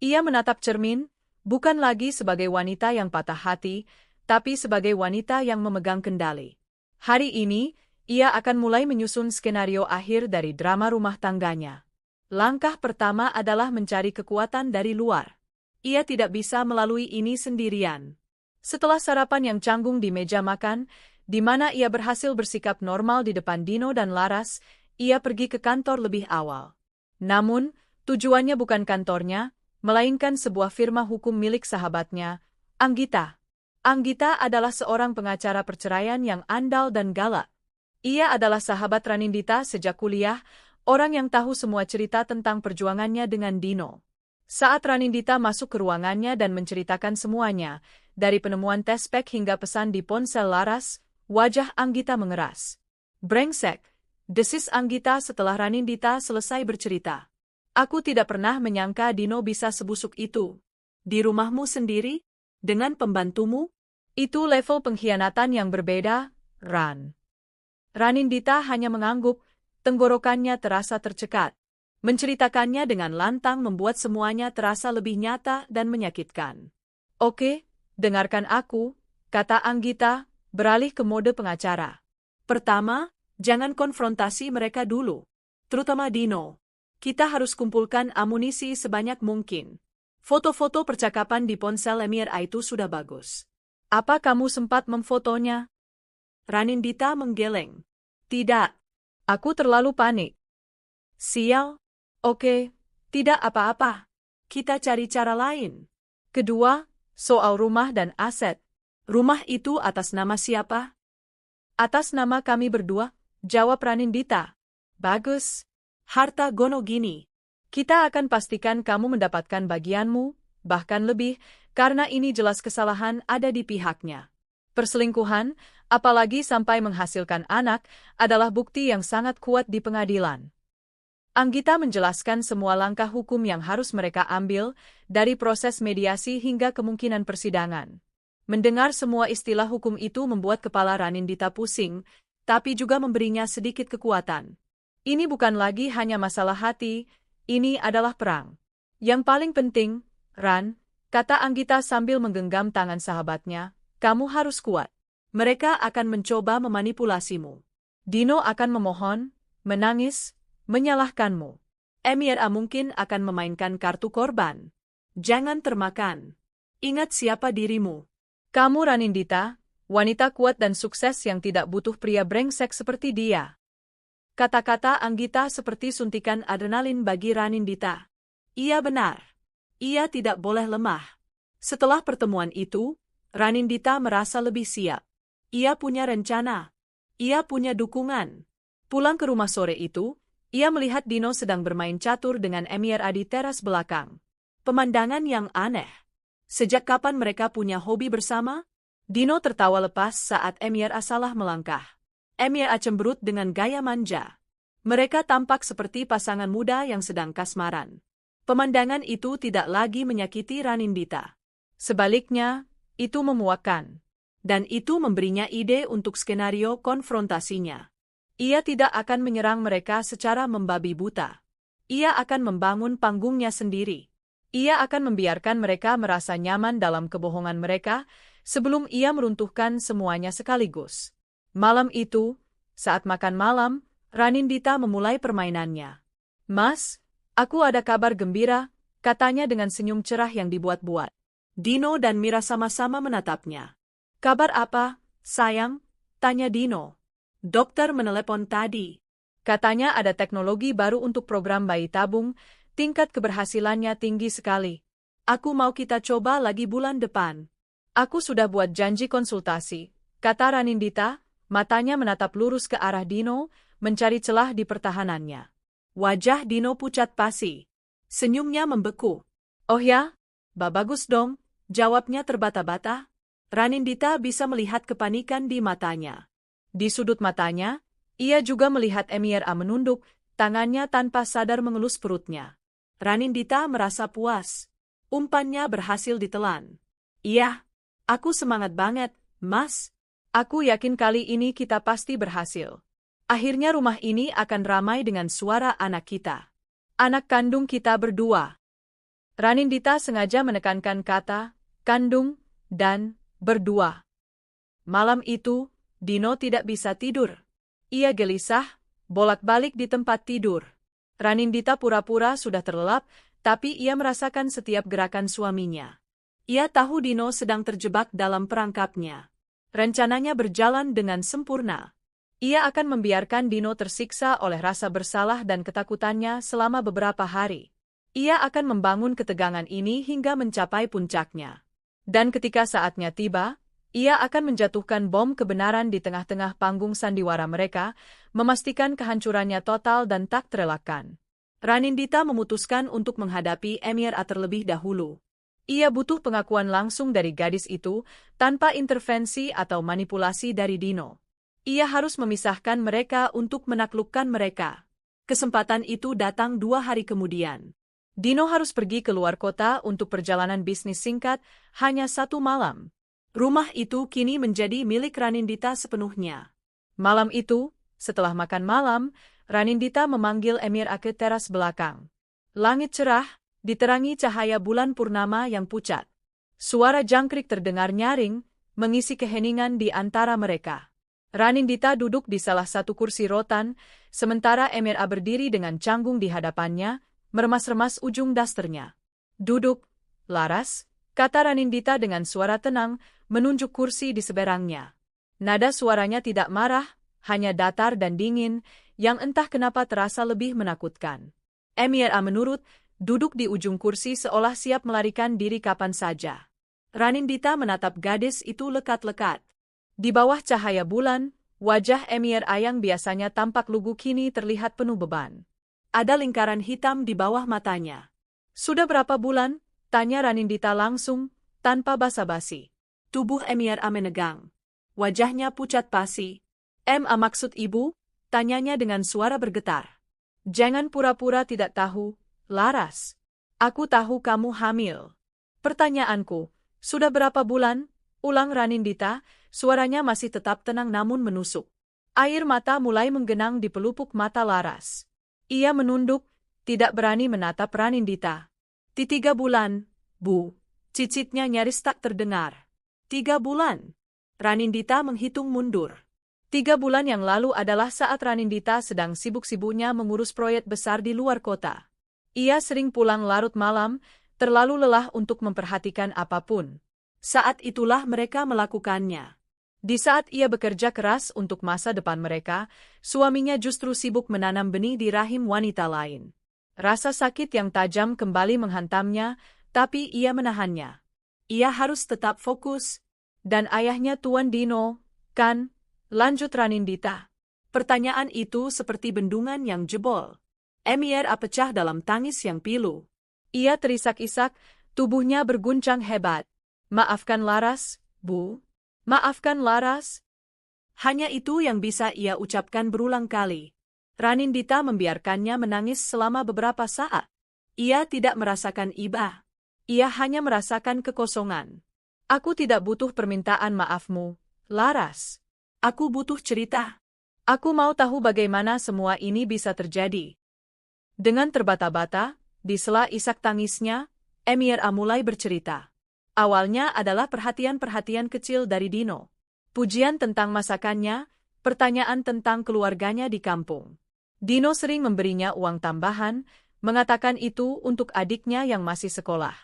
Ia menatap cermin, bukan lagi sebagai wanita yang patah hati, tapi sebagai wanita yang memegang kendali. Hari ini, ia akan mulai menyusun skenario akhir dari drama rumah tangganya. Langkah pertama adalah mencari kekuatan dari luar. Ia tidak bisa melalui ini sendirian. Setelah sarapan yang canggung di meja makan, di mana ia berhasil bersikap normal di depan Dino dan Laras, ia pergi ke kantor lebih awal. Namun, tujuannya bukan kantornya, melainkan sebuah firma hukum milik sahabatnya, Anggita. Anggita adalah seorang pengacara perceraian yang andal dan galak. Ia adalah sahabat Ranindita sejak kuliah, orang yang tahu semua cerita tentang perjuangannya dengan Dino. Saat Ranindita masuk ke ruangannya dan menceritakan semuanya, dari penemuan tes pack hingga pesan di ponsel Laras, wajah Anggita mengeras. "Brengsek," desis Anggita setelah Ranindita selesai bercerita. "Aku tidak pernah menyangka Dino bisa sebusuk itu. Di rumahmu sendiri? Dengan pembantumu? Itu level pengkhianatan yang berbeda, Ran." Ranindita hanya mengangguk, tenggorokannya terasa tercekat. Menceritakannya dengan lantang membuat semuanya terasa lebih nyata dan menyakitkan. "Oke, dengarkan aku," kata Anggita, beralih ke mode pengacara. "Pertama, jangan konfrontasi mereka dulu. Terutama Dino. Kita harus kumpulkan amunisi sebanyak mungkin. Foto-foto percakapan di ponsel Emir itu sudah bagus. Apa kamu sempat memfotonya?" Ranindita menggeleng. "Tidak. Aku terlalu panik." "Sial. Oke, tidak apa-apa. Kita cari cara lain." "Kedua, soal rumah dan aset. Rumah itu atas nama siapa?" "Atas nama kami berdua," jawab Ranindita. "Bagus. Harta gono gini. Kita akan pastikan kamu mendapatkan bagianmu, bahkan lebih, karena ini jelas kesalahan ada di pihaknya. Perselingkuhan, apalagi sampai menghasilkan anak, adalah bukti yang sangat kuat di pengadilan." Anggita menjelaskan semua langkah hukum yang harus mereka ambil, dari proses mediasi hingga kemungkinan persidangan. Mendengar semua istilah hukum itu membuat kepala Ranindita pusing, tapi juga memberinya sedikit kekuatan. Ini bukan lagi hanya masalah hati, ini adalah perang. "Yang paling penting, Ran," kata Anggita sambil menggenggam tangan sahabatnya, "kamu harus kuat. Mereka akan mencoba memanipulasimu. Dino akan memohon, menangis, menyalahkanmu. Emir mungkin akan memainkan kartu korban. Jangan termakan. Ingat siapa dirimu. Kamu Ranindita, wanita kuat dan sukses yang tidak butuh pria brengsek seperti dia." Kata-kata Anggita seperti suntikan adrenalin bagi Ranindita. Ia benar. Ia tidak boleh lemah. Setelah pertemuan itu, Ranindita merasa lebih siap. Ia punya rencana. Ia punya dukungan. Pulang ke rumah sore itu, ia melihat Dino sedang bermain catur dengan Emir di teras belakang. Pemandangan yang aneh. Sejak kapan mereka punya hobi bersama? Dino tertawa lepas saat Emir salah melangkah. Emir cemberut dengan gaya manja. Mereka tampak seperti pasangan muda yang sedang kasmaran. Pemandangan itu tidak lagi menyakiti Ranindita. Sebaliknya, itu memuakkan. Dan itu memberinya ide untuk skenario konfrontasinya. Ia tidak akan menyerang mereka secara membabi buta. Ia akan membangun panggungnya sendiri. Ia akan membiarkan mereka merasa nyaman dalam kebohongan mereka, sebelum ia meruntuhkan semuanya sekaligus. Malam itu, saat makan malam, Ranindita memulai permainannya. "Mas, aku ada kabar gembira," katanya dengan senyum cerah yang dibuat-buat. Dino dan Mira sama-sama menatapnya. "Kabar apa, sayang?" tanya Dino. "Dokter menelepon tadi. Katanya ada teknologi baru untuk program bayi tabung, tingkat keberhasilannya tinggi sekali. Aku mau kita coba lagi bulan depan." "Aku sudah buat janji konsultasi," kata Ranindita, matanya menatap lurus ke arah Dino, mencari celah di pertahanannya. Wajah Dino pucat pasi. Senyumnya membeku. "Oh ya? Bagus dong," jawabnya terbata-bata. Ranindita bisa melihat kepanikan di matanya. Di sudut matanya, ia juga melihat Emir A menunduk, tangannya tanpa sadar mengelus perutnya. Ranindita merasa puas. Umpannya berhasil ditelan. Iya, aku semangat banget, Mas. Aku yakin kali ini kita pasti berhasil. Akhirnya rumah ini akan ramai dengan suara anak kita. Anak kandung kita berdua. Ranindita sengaja menekankan kata, kandung, dan berdua. Malam itu, Dino tidak bisa tidur. Ia gelisah, bolak-balik di tempat tidur. Ranindita pura-pura sudah terlelap, tapi ia merasakan setiap gerakan suaminya. Ia tahu Dino sedang terjebak dalam perangkapnya. Rencananya berjalan dengan sempurna. Ia akan membiarkan Dino tersiksa oleh rasa bersalah dan ketakutannya selama beberapa hari. Ia akan membangun ketegangan ini hingga mencapai puncaknya. Dan ketika saatnya tiba, ia akan menjatuhkan bom kebenaran di tengah-tengah panggung sandiwara mereka, memastikan kehancurannya total dan tak terelakkan. Ranindita memutuskan untuk menghadapi Emir A terlebih dahulu. Ia butuh pengakuan langsung dari gadis itu, tanpa intervensi atau manipulasi dari Dino. Ia harus memisahkan mereka untuk menaklukkan mereka. Kesempatan itu datang 2 hari kemudian. Dino harus pergi ke luar kota untuk perjalanan bisnis singkat, hanya 1 malam. Rumah itu kini menjadi milik Ranindita sepenuhnya. Malam itu, setelah makan malam, Ranindita memanggil Emir A ke teras belakang. Langit cerah, diterangi cahaya bulan purnama yang pucat. Suara jangkrik terdengar nyaring, mengisi keheningan di antara mereka. Ranindita duduk di salah satu kursi rotan, sementara Emir A berdiri dengan canggung di hadapannya, meremas-remas ujung dasternya. Duduk, Laras, kata Ranindita dengan suara tenang, menunjuk kursi di seberangnya. Nada suaranya tidak marah, hanya datar dan dingin, yang entah kenapa terasa lebih menakutkan. Emir A menurut, duduk di ujung kursi seolah siap melarikan diri kapan saja. Ranindita menatap gadis itu lekat-lekat. Di bawah cahaya bulan, wajah Emir A yang biasanya tampak lugu kini terlihat penuh beban. Ada lingkaran hitam di bawah matanya. Sudah berapa bulan? Tanya Ranindita langsung, tanpa basa-basi. Tubuh Emir A menegang. Wajahnya pucat pasi. "Ma maksud ibu?" Tanyanya dengan suara bergetar. "Jangan pura-pura tidak tahu, Laras. Aku tahu kamu hamil." "Pertanyaanku, sudah berapa bulan?" Ulang Ranindita, suaranya masih tetap tenang namun menusuk. Air mata mulai menggenang di pelupuk mata Laras. Ia menunduk, tidak berani menatap Ranindita. "3 bulan, Bu." Cicitnya nyaris tak terdengar. 3 bulan. Ranindita menghitung mundur. 3 bulan yang lalu adalah saat Ranindita sedang sibuk-sibuknya mengurus proyek besar di luar kota. Ia sering pulang larut malam, terlalu lelah untuk memperhatikan apapun. Saat itulah mereka melakukannya. Di saat ia bekerja keras untuk masa depan mereka, suaminya justru sibuk menanam benih di rahim wanita lain. Rasa sakit yang tajam kembali menghantamnya, tapi ia menahannya. Ia harus tetap fokus. Dan ayahnya Tuan Dino, kan? Lanjut Ranindita. Pertanyaan itu seperti bendungan yang jebol. Emir A pecah dalam tangis yang pilu. Ia terisak-isak, tubuhnya berguncang hebat. "Maafkan Laras, Bu. Maafkan Laras." Hanya itu yang bisa ia ucapkan berulang kali. Ranindita membiarkannya menangis selama beberapa saat. Ia tidak merasakan iba. Ia hanya merasakan kekosongan. "Aku tidak butuh permintaan maafmu, Laras. Aku butuh cerita. Aku mau tahu bagaimana semua ini bisa terjadi." Dengan terbata-bata, di sela isak tangisnya, Emir A mulai bercerita. Awalnya adalah perhatian-perhatian kecil dari Dino. Pujian tentang masakannya, pertanyaan tentang keluarganya di kampung. Dino sering memberinya uang tambahan, mengatakan itu untuk adiknya yang masih sekolah.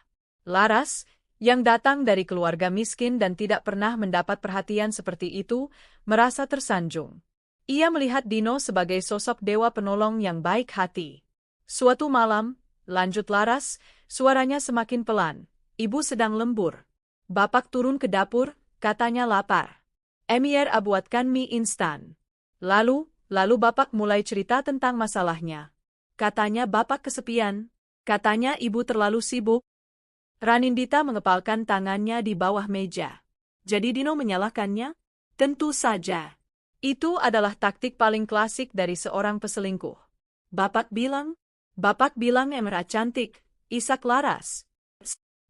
Laras, yang datang dari keluarga miskin dan tidak pernah mendapat perhatian seperti itu, merasa tersanjung. Ia melihat Dino sebagai sosok dewa penolong yang baik hati. Suatu malam, lanjut Laras, suaranya semakin pelan. "Ibu sedang lembur. Bapak turun ke dapur," katanya lapar. Emir A buatkan mie instan. Lalu Bapak mulai cerita tentang masalahnya. Katanya Bapak kesepian. Katanya Ibu terlalu sibuk. Ranindita mengepalkan tangannya di bawah meja. Jadi Dino menyalahkannya? Tentu saja. Itu adalah taktik paling klasik dari seorang peselingkuh. Bapak bilang Emra cantik, Isak Laras.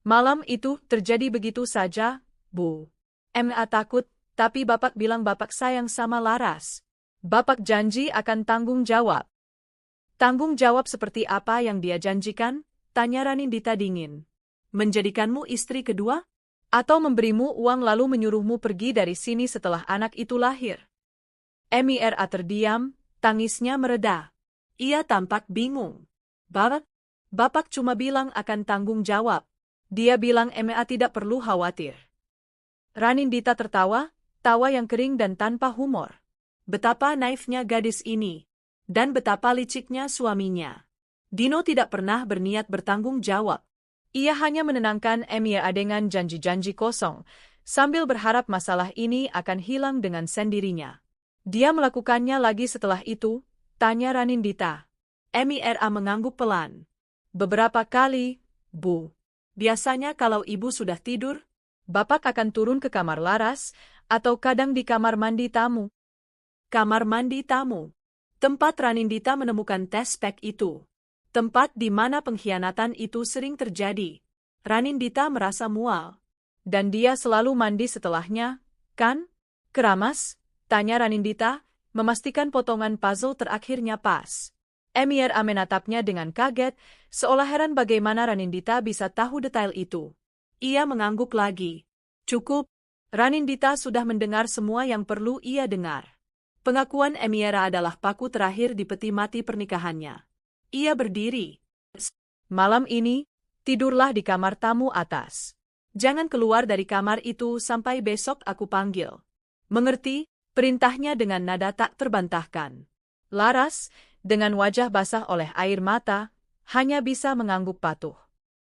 Malam itu terjadi begitu saja, Bu. Emra takut, tapi Bapak bilang Bapak sayang sama Laras. Bapak janji akan tanggung jawab. Tanggung jawab seperti apa yang dia janjikan? Tanya Ranindita dingin. Menjadikanmu istri kedua? Atau memberimu uang lalu menyuruhmu pergi dari sini setelah anak itu lahir? Emra terdiam, tangisnya mereda. Ia tampak bingung. Bapak cuma bilang akan tanggung jawab. Dia bilang Emra tidak perlu khawatir. Ranindita tertawa, tawa yang kering dan tanpa humor. Betapa naifnya gadis ini. Dan betapa liciknya suaminya. Dino tidak pernah berniat bertanggung jawab. Ia hanya menenangkan Emra dengan janji-janji kosong, sambil berharap masalah ini akan hilang dengan sendirinya. Dia melakukannya lagi setelah itu, tanya Ranindita. Emra mengangguk pelan. Beberapa kali, Bu. Biasanya kalau ibu sudah tidur, Bapak akan turun ke kamar Laras, atau kadang di kamar mandi tamu. Kamar mandi tamu. Tempat Ranindita menemukan tes pack itu. Tempat di mana pengkhianatan itu sering terjadi. Ranindita merasa mual. Dan dia selalu mandi setelahnya, kan? Keramas? Tanya Ranindita, memastikan potongan puzzle terakhirnya pas. Emra menatapnya dengan kaget, seolah heran bagaimana Ranindita bisa tahu detail itu. Ia mengangguk lagi. Cukup. Ranindita sudah mendengar semua yang perlu ia dengar. Pengakuan Emra adalah paku terakhir di peti mati pernikahannya. Ia berdiri. Malam ini, tidurlah di kamar tamu atas. Jangan keluar dari kamar itu sampai besok aku panggil. Mengerti? Perintahnya dengan nada tak terbantahkan. Laras, dengan wajah basah oleh air mata, hanya bisa mengangguk patuh.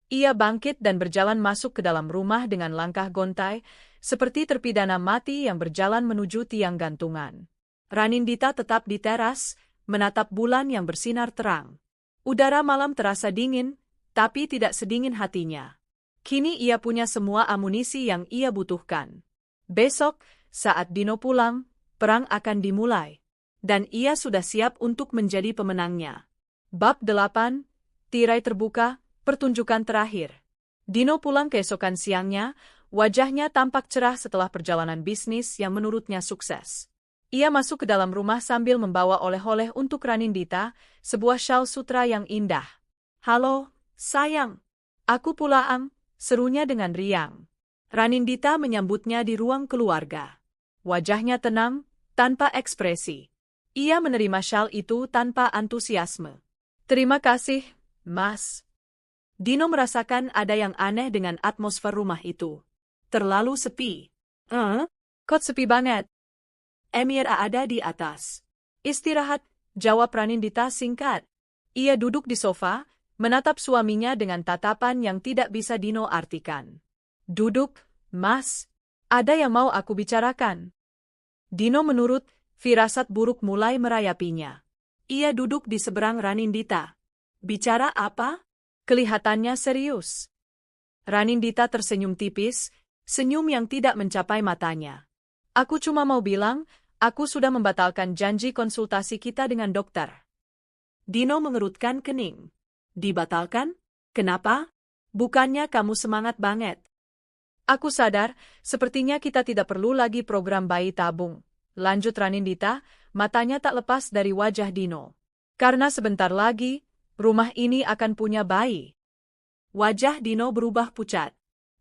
Ia bangkit dan berjalan masuk ke dalam rumah dengan langkah gontai, seperti terpidana mati yang berjalan menuju tiang gantungan. Ranindita tetap di teras, menatap bulan yang bersinar terang. Udara malam terasa dingin, tapi tidak sedingin hatinya. Kini ia punya semua amunisi yang ia butuhkan. Besok, saat Dino pulang, perang akan dimulai. Dan ia sudah siap untuk menjadi pemenangnya. Bab 8, tirai terbuka, pertunjukan terakhir. Dino pulang keesokan siangnya, wajahnya tampak cerah setelah perjalanan bisnis yang menurutnya sukses. Ia masuk ke dalam rumah sambil membawa oleh-oleh untuk Ranindita, sebuah syal sutra yang indah. Halo, sayang. Aku pulang, serunya dengan riang. Ranindita menyambutnya di ruang keluarga. Wajahnya tenang, tanpa ekspresi. Ia menerima syal itu tanpa antusiasme. Terima kasih, Mas. Dino merasakan ada yang aneh dengan atmosfer rumah itu. Terlalu sepi. Kok sepi banget? Emra ada di atas. Istirahat, jawab Ranindita singkat. Ia duduk di sofa, menatap suaminya dengan tatapan yang tidak bisa Dino artikan. Duduk, Mas. Ada yang mau aku bicarakan. Dino menurut, firasat buruk mulai merayapinya. Ia duduk di seberang Ranindita. Bicara apa? Kelihatannya serius. Ranindita tersenyum tipis, senyum yang tidak mencapai matanya. Aku cuma mau bilang, aku sudah membatalkan janji konsultasi kita dengan dokter. Dino mengerutkan kening. Dibatalkan? Kenapa? Bukannya kamu semangat banget. Aku sadar, sepertinya kita tidak perlu lagi program bayi tabung. Lanjut Ranindita, matanya tak lepas dari wajah Dino. Karena sebentar lagi, rumah ini akan punya bayi. Wajah Dino berubah pucat.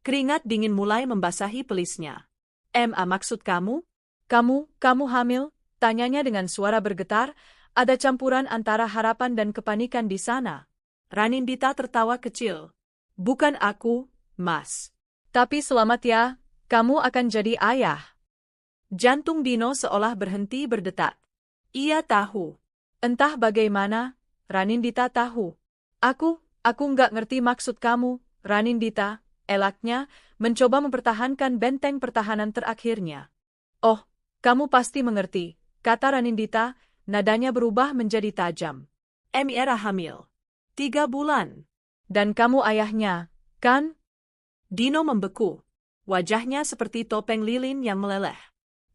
Keringat dingin mulai membasahi pelisnya. Maksud kamu? Kamu hamil? Tanyanya dengan suara bergetar, ada campuran antara harapan dan kepanikan di sana. Ranindita tertawa kecil. Bukan aku, Mas. Tapi selamat ya, kamu akan jadi ayah. Jantung Dino seolah berhenti berdetak. Ia tahu. Entah bagaimana, Ranindita tahu. Aku nggak ngerti maksud kamu, Ranindita, elaknya, mencoba mempertahankan benteng pertahanan terakhirnya. Oh, kamu pasti mengerti, kata Ranindita, nadanya berubah menjadi tajam. Emra hamil. 3 bulan. Dan kamu ayahnya, kan? Dino membeku. Wajahnya seperti topeng lilin yang meleleh.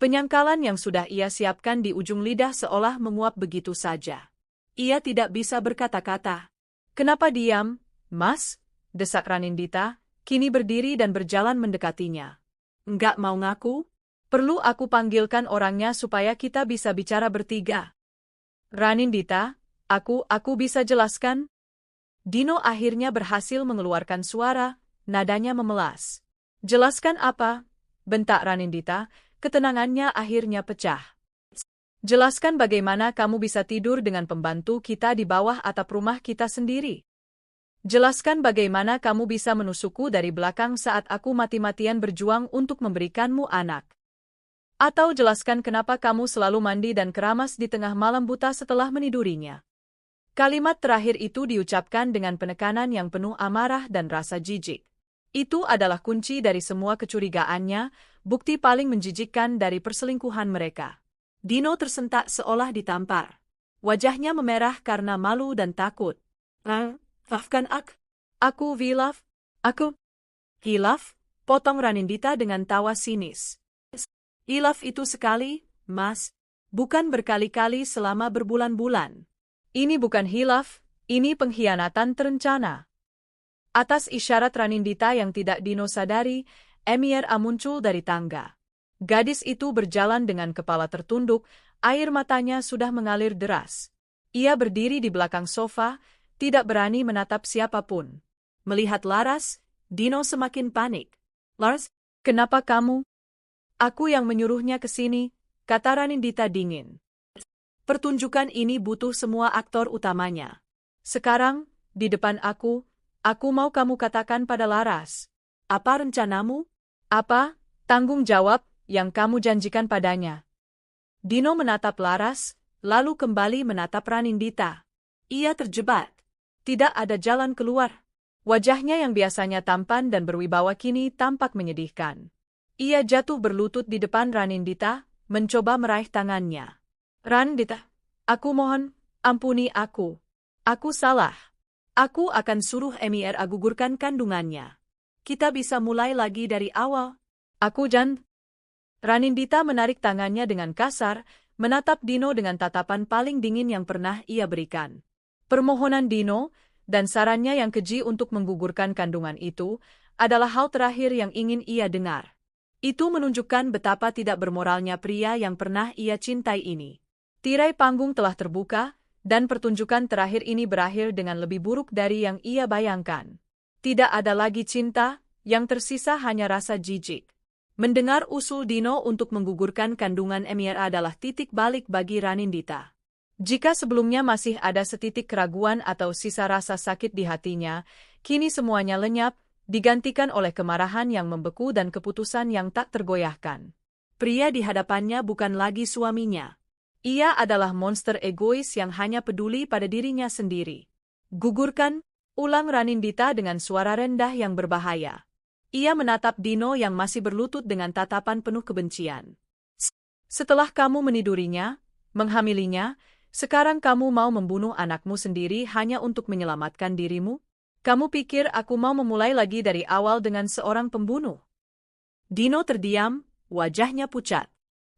Penyangkalan yang sudah ia siapkan di ujung lidah seolah menguap begitu saja. Ia tidak bisa berkata-kata. Kenapa diam, Mas? Desak Ranindita, kini berdiri dan berjalan mendekatinya. Enggak mau ngaku? Perlu aku panggilkan orangnya supaya kita bisa bicara bertiga. Ranindita, aku bisa jelaskan? Dino akhirnya berhasil mengeluarkan suara, nadanya memelas. Jelaskan apa? Bentak Ranindita, ketenangannya akhirnya pecah. Jelaskan bagaimana kamu bisa tidur dengan pembantu kita di bawah atap rumah kita sendiri. Jelaskan bagaimana kamu bisa menusukku dari belakang saat aku mati-matian berjuang untuk memberikanmu anak. Atau jelaskan kenapa kamu selalu mandi dan keramas di tengah malam buta setelah menidurinya. Kalimat terakhir itu diucapkan dengan penekanan yang penuh amarah dan rasa jijik. Itu adalah kunci dari semua kecurigaannya, bukti paling menjijikkan dari perselingkuhan mereka. Dino tersentak seolah ditampar. Wajahnya memerah karena malu dan takut. Maafkan aku. Aku hilaf. Aku Hilaf? Potong Ranindita dengan tawa sinis. Hilaf itu sekali, Mas. Bukan berkali-kali selama berbulan-bulan. Ini bukan hilaf, ini pengkhianatan terencana. Atas isyarat Ranindita yang tidak Dino sadari, Emiera muncul dari tangga. Gadis itu berjalan dengan kepala tertunduk, air matanya sudah mengalir deras. Ia berdiri di belakang sofa, tidak berani menatap siapapun. Melihat Laras, Dino semakin panik. Laras, kenapa kamu? Aku yang menyuruhnya ke sini, kata Ranindita dingin. Pertunjukan ini butuh semua aktor utamanya. Sekarang, di depan aku mau kamu katakan pada Laras. Apa rencanamu? Apa tanggung jawab yang kamu janjikan padanya? Dino menatap Laras, lalu kembali menatap Ranindita. Ia terjebak. Tidak ada jalan keluar. Wajahnya yang biasanya tampan dan berwibawa kini tampak menyedihkan. Ia jatuh berlutut di depan Ranindita, mencoba meraih tangannya. Ranindita, aku mohon, ampuni aku. Aku salah. Aku akan suruh Emiera gugurkan kandungannya. Kita bisa mulai lagi dari awal. Aku Ranindita menarik tangannya dengan kasar, menatap Dino dengan tatapan paling dingin yang pernah ia berikan. Permohonan Dino, dan sarannya yang keji untuk menggugurkan kandungan itu, adalah hal terakhir yang ingin ia dengar. Itu menunjukkan betapa tidak bermoralnya pria yang pernah ia cintai ini. Tirai panggung telah terbuka, dan pertunjukan terakhir ini berakhir dengan lebih buruk dari yang ia bayangkan. Tidak ada lagi cinta, yang tersisa hanya rasa jijik. Mendengar usul Dino untuk menggugurkan kandungan Emiera adalah titik balik bagi Ranindita. Jika sebelumnya masih ada setitik keraguan atau sisa rasa sakit di hatinya, kini semuanya lenyap, digantikan oleh kemarahan yang membeku dan keputusan yang tak tergoyahkan. Pria di hadapannya bukan lagi suaminya. Ia adalah monster egois yang hanya peduli pada dirinya sendiri. Gugurkan, ulang Ranindita dengan suara rendah yang berbahaya. Ia menatap Dino yang masih berlutut dengan tatapan penuh kebencian. Setelah kamu menidurinya, menghamilinya, sekarang kamu mau membunuh anakmu sendiri hanya untuk menyelamatkan dirimu? Kamu pikir aku mau memulai lagi dari awal dengan seorang pembunuh? Dino terdiam, wajahnya pucat.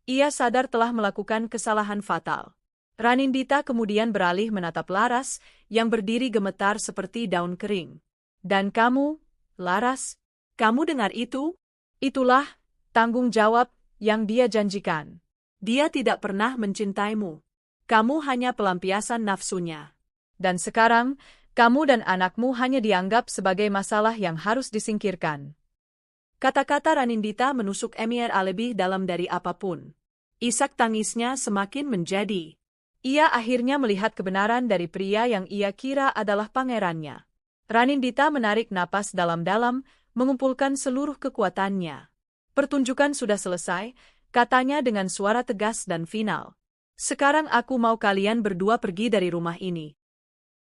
Ia sadar telah melakukan kesalahan fatal. Ranindita kemudian beralih menatap Laras, yang berdiri gemetar seperti daun kering. Dan kamu, Laras, kamu dengar itu? Itulah tanggung jawab yang dia janjikan. Dia tidak pernah mencintaimu. Kamu hanya pelampiasan nafsunya. Dan sekarang, kamu dan anakmu hanya dianggap sebagai masalah yang harus disingkirkan. Kata-kata Ranindita menusuk Emiera lebih dalam dari apapun. Isak tangisnya semakin menjadi. Ia akhirnya melihat kebenaran dari pria yang ia kira adalah pangerannya. Ranindita menarik napas dalam-dalam, mengumpulkan seluruh kekuatannya. Pertunjukan sudah selesai, katanya dengan suara tegas dan final. Sekarang aku mau kalian berdua pergi dari rumah ini.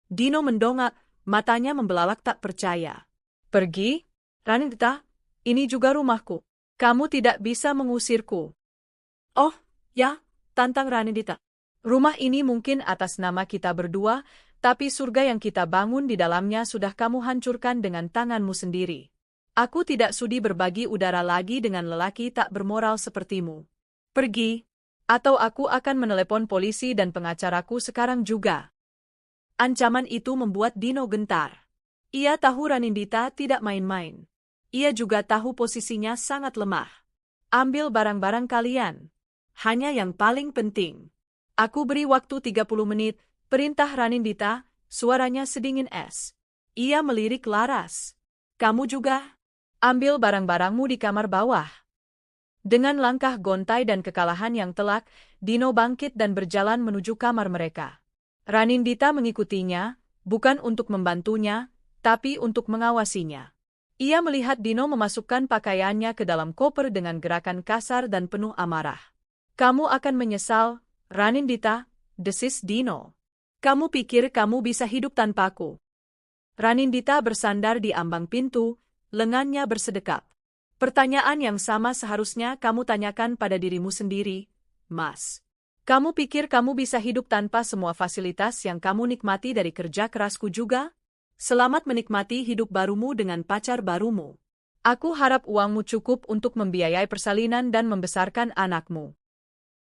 Dino mendongak, matanya membelalak tak percaya. Pergi? Ranindita, ini juga rumahku. Kamu tidak bisa mengusirku. Oh, ya, tantang Ranindita. Rumah ini mungkin atas nama kita berdua, tapi surga yang kita bangun di dalamnya sudah kamu hancurkan dengan tanganmu sendiri. Aku tidak sudi berbagi udara lagi dengan lelaki tak bermoral sepertimu. Pergi, atau aku akan menelepon polisi dan pengacaraku sekarang juga. Ancaman itu membuat Dino gentar. Ia tahu Ranindita tidak main-main. Ia juga tahu posisinya sangat lemah. Ambil barang-barang kalian. Hanya yang paling penting. Aku beri waktu 30 menit, perintah Ranindita, suaranya sedingin es. Ia melirik Laras. Kamu juga? Ambil barang-barangmu di kamar bawah. Dengan langkah gontai dan kekalahan yang telak, Dino bangkit dan berjalan menuju kamar mereka. Ranindita mengikutinya, bukan untuk membantunya, tapi untuk mengawasinya. Ia melihat Dino memasukkan pakaiannya ke dalam koper dengan gerakan kasar dan penuh amarah. Kamu akan menyesal, Ranindita, desis Dino. Kamu pikir kamu bisa hidup tanpaku? Ranindita bersandar di ambang pintu, lengannya bersedekap. Pertanyaan yang sama seharusnya kamu tanyakan pada dirimu sendiri, Mas. Kamu pikir kamu bisa hidup tanpa semua fasilitas yang kamu nikmati dari kerja kerasku juga? Selamat menikmati hidup barumu dengan pacar barumu. Aku harap uangmu cukup untuk membiayai persalinan dan membesarkan anakmu.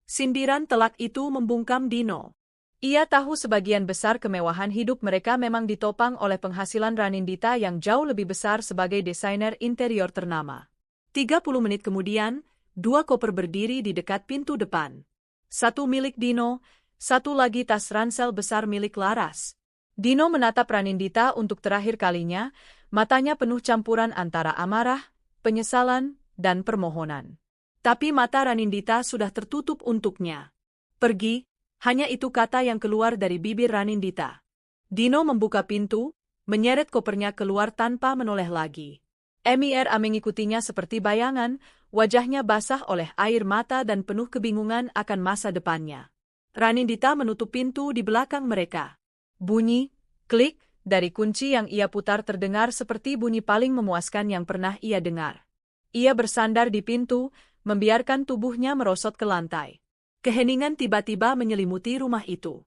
Sindiran telak itu membungkam Dino. Ia tahu sebagian besar kemewahan hidup mereka memang ditopang oleh penghasilan Ranindita yang jauh lebih besar sebagai desainer interior ternama. 30 menit kemudian, 2 koper berdiri di dekat pintu depan. Satu milik Dino, satu lagi tas ransel besar milik Laras. Dino menatap Ranindita untuk terakhir kalinya, matanya penuh campuran antara amarah, penyesalan, dan permohonan. Tapi mata Ranindita sudah tertutup untuknya. Pergi, hanya itu kata yang keluar dari bibir Ranindita. Dino membuka pintu, menyeret kopernya keluar tanpa menoleh lagi. Mira mengikutinya seperti bayangan, wajahnya basah oleh air mata dan penuh kebingungan akan masa depannya. Ranindita menutup pintu di belakang mereka. Bunyi, klik, dari kunci yang ia putar terdengar seperti bunyi paling memuaskan yang pernah ia dengar. Ia bersandar di pintu, membiarkan tubuhnya merosot ke lantai. Keheningan tiba-tiba menyelimuti rumah itu.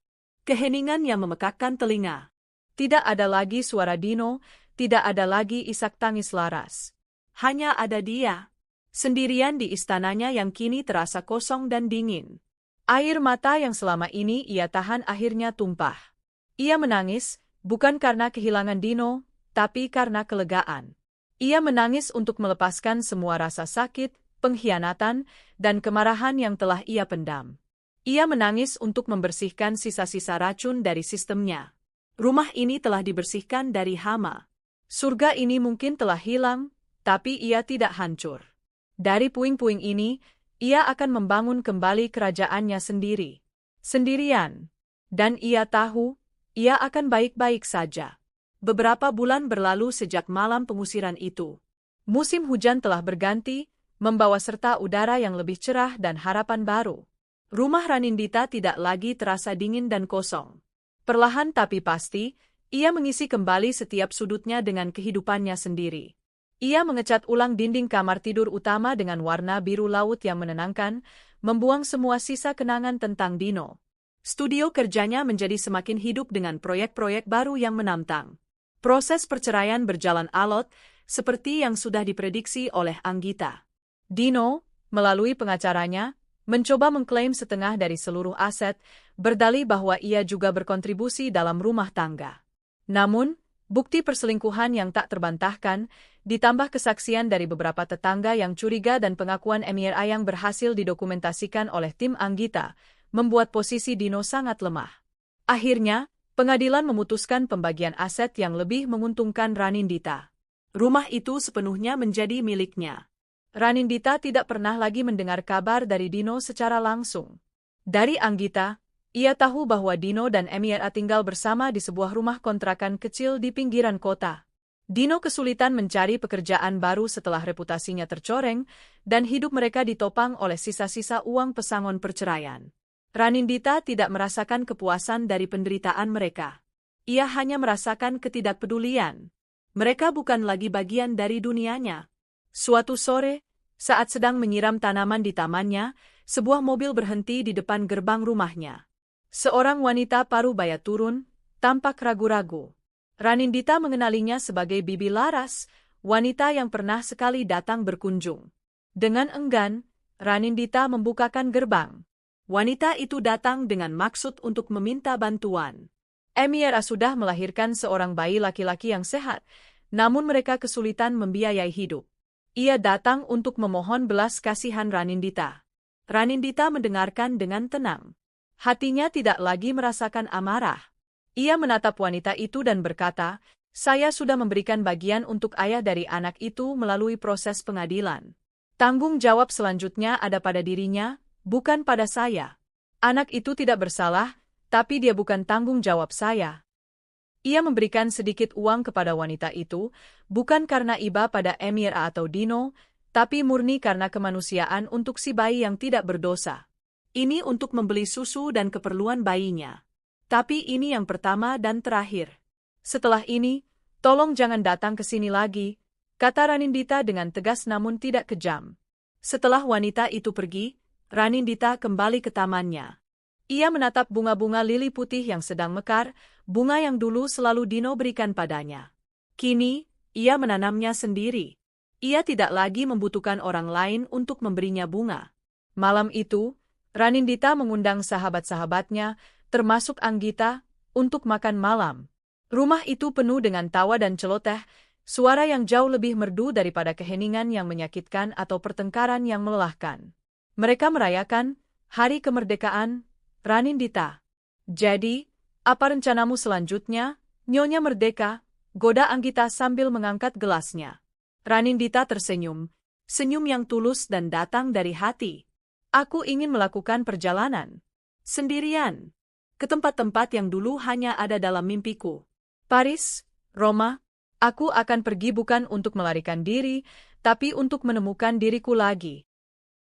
Keheningan yang memekakkan telinga. Tidak ada lagi suara Dino, tidak ada lagi isak tangis Laras. Hanya ada dia, sendirian di istananya yang kini terasa kosong dan dingin. Air mata yang selama ini ia tahan akhirnya tumpah. Ia menangis, bukan karena kehilangan Dino, tapi karena kelegaan. Ia menangis untuk melepaskan semua rasa sakit, pengkhianatan, dan kemarahan yang telah ia pendam. Ia menangis untuk membersihkan sisa-sisa racun dari sistemnya. Rumah ini telah dibersihkan dari hama. Surga ini mungkin telah hilang, tapi ia tidak hancur. Dari puing-puing ini, ia akan membangun kembali kerajaannya sendiri. Sendirian. Dan ia tahu, ia akan baik-baik saja. Beberapa bulan berlalu sejak malam pengusiran itu. Musim hujan telah berganti, membawa serta udara yang lebih cerah dan harapan baru. Rumah Ranindita tidak lagi terasa dingin dan kosong. Perlahan tapi pasti, ia mengisi kembali setiap sudutnya dengan kehidupannya sendiri. Ia mengecat ulang dinding kamar tidur utama dengan warna biru laut yang menenangkan, membuang semua sisa kenangan tentang Dino. Studio kerjanya menjadi semakin hidup dengan proyek-proyek baru yang menantang. Proses perceraian berjalan alot, seperti yang sudah diprediksi oleh Anggita. Dino, melalui pengacaranya, mencoba mengklaim setengah dari seluruh aset, berdalih bahwa ia juga berkontribusi dalam rumah tangga. Namun, bukti perselingkuhan yang tak terbantahkan, ditambah kesaksian dari beberapa tetangga yang curiga dan pengakuan Mira yang berhasil didokumentasikan oleh tim Anggita, membuat posisi Dino sangat lemah. Akhirnya, pengadilan memutuskan pembagian aset yang lebih menguntungkan Ranindita. Rumah itu sepenuhnya menjadi miliknya. Ranindita tidak pernah lagi mendengar kabar dari Dino secara langsung. Dari Anggita, ia tahu bahwa Dino dan Mira tinggal bersama di sebuah rumah kontrakan kecil di pinggiran kota. Dino kesulitan mencari pekerjaan baru setelah reputasinya tercoreng, dan hidup mereka ditopang oleh sisa-sisa uang pesangon perceraian. Ranindita tidak merasakan kepuasan dari penderitaan mereka. Ia hanya merasakan ketidakpedulian. Mereka bukan lagi bagian dari dunianya. Suatu sore, saat sedang menyiram tanaman di tamannya, sebuah mobil berhenti di depan gerbang rumahnya. Seorang wanita parubaya turun, tampak ragu-ragu. Ranindita mengenalinya sebagai Bibi Laras, wanita yang pernah sekali datang berkunjung. Dengan enggan, Ranindita membukakan gerbang. Wanita itu datang dengan maksud untuk meminta bantuan. Emiera sudah melahirkan seorang bayi laki-laki yang sehat, namun mereka kesulitan membiayai hidup. Ia datang untuk memohon belas kasihan Ranindita. Ranindita mendengarkan dengan tenang. Hatinya tidak lagi merasakan amarah. Ia menatap wanita itu dan berkata, "Saya sudah memberikan bagian untuk ayah dari anak itu melalui proses pengadilan. Tanggung jawab selanjutnya ada pada dirinya, bukan pada saya. Anak itu tidak bersalah, tapi dia bukan tanggung jawab saya." Ia memberikan sedikit uang kepada wanita itu, bukan karena iba pada Emir atau Dino, tapi murni karena kemanusiaan untuk si bayi yang tidak berdosa. Ini untuk membeli susu dan keperluan bayinya. Tapi ini yang pertama dan terakhir. Setelah ini, tolong jangan datang ke sini lagi, kata Ranindita dengan tegas namun tidak kejam. Setelah wanita itu pergi, Ranindita kembali ke tamannya. Ia menatap bunga-bunga lili putih yang sedang mekar, bunga yang dulu selalu Dino berikan padanya. Kini, ia menanamnya sendiri. Ia tidak lagi membutuhkan orang lain untuk memberinya bunga. Malam itu, Ranindita mengundang sahabat-sahabatnya, termasuk Anggita, untuk makan malam. Rumah itu penuh dengan tawa dan celoteh, suara yang jauh lebih merdu daripada keheningan yang menyakitkan atau pertengkaran yang melelahkan. Mereka merayakan hari kemerdekaan Ranindita. "Jadi, apa rencanamu selanjutnya, Nyonya Merdeka?" goda Anggita sambil mengangkat gelasnya. Ranindita tersenyum, senyum yang tulus dan datang dari hati. "Aku ingin melakukan perjalanan sendirian ke tempat-tempat yang dulu hanya ada dalam mimpiku. Paris, Roma, aku akan pergi bukan untuk melarikan diri, tapi untuk menemukan diriku lagi."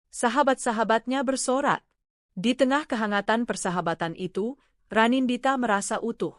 Sahabat-sahabatnya bersorak. Di tengah kehangatan persahabatan itu, Ranindita merasa utuh.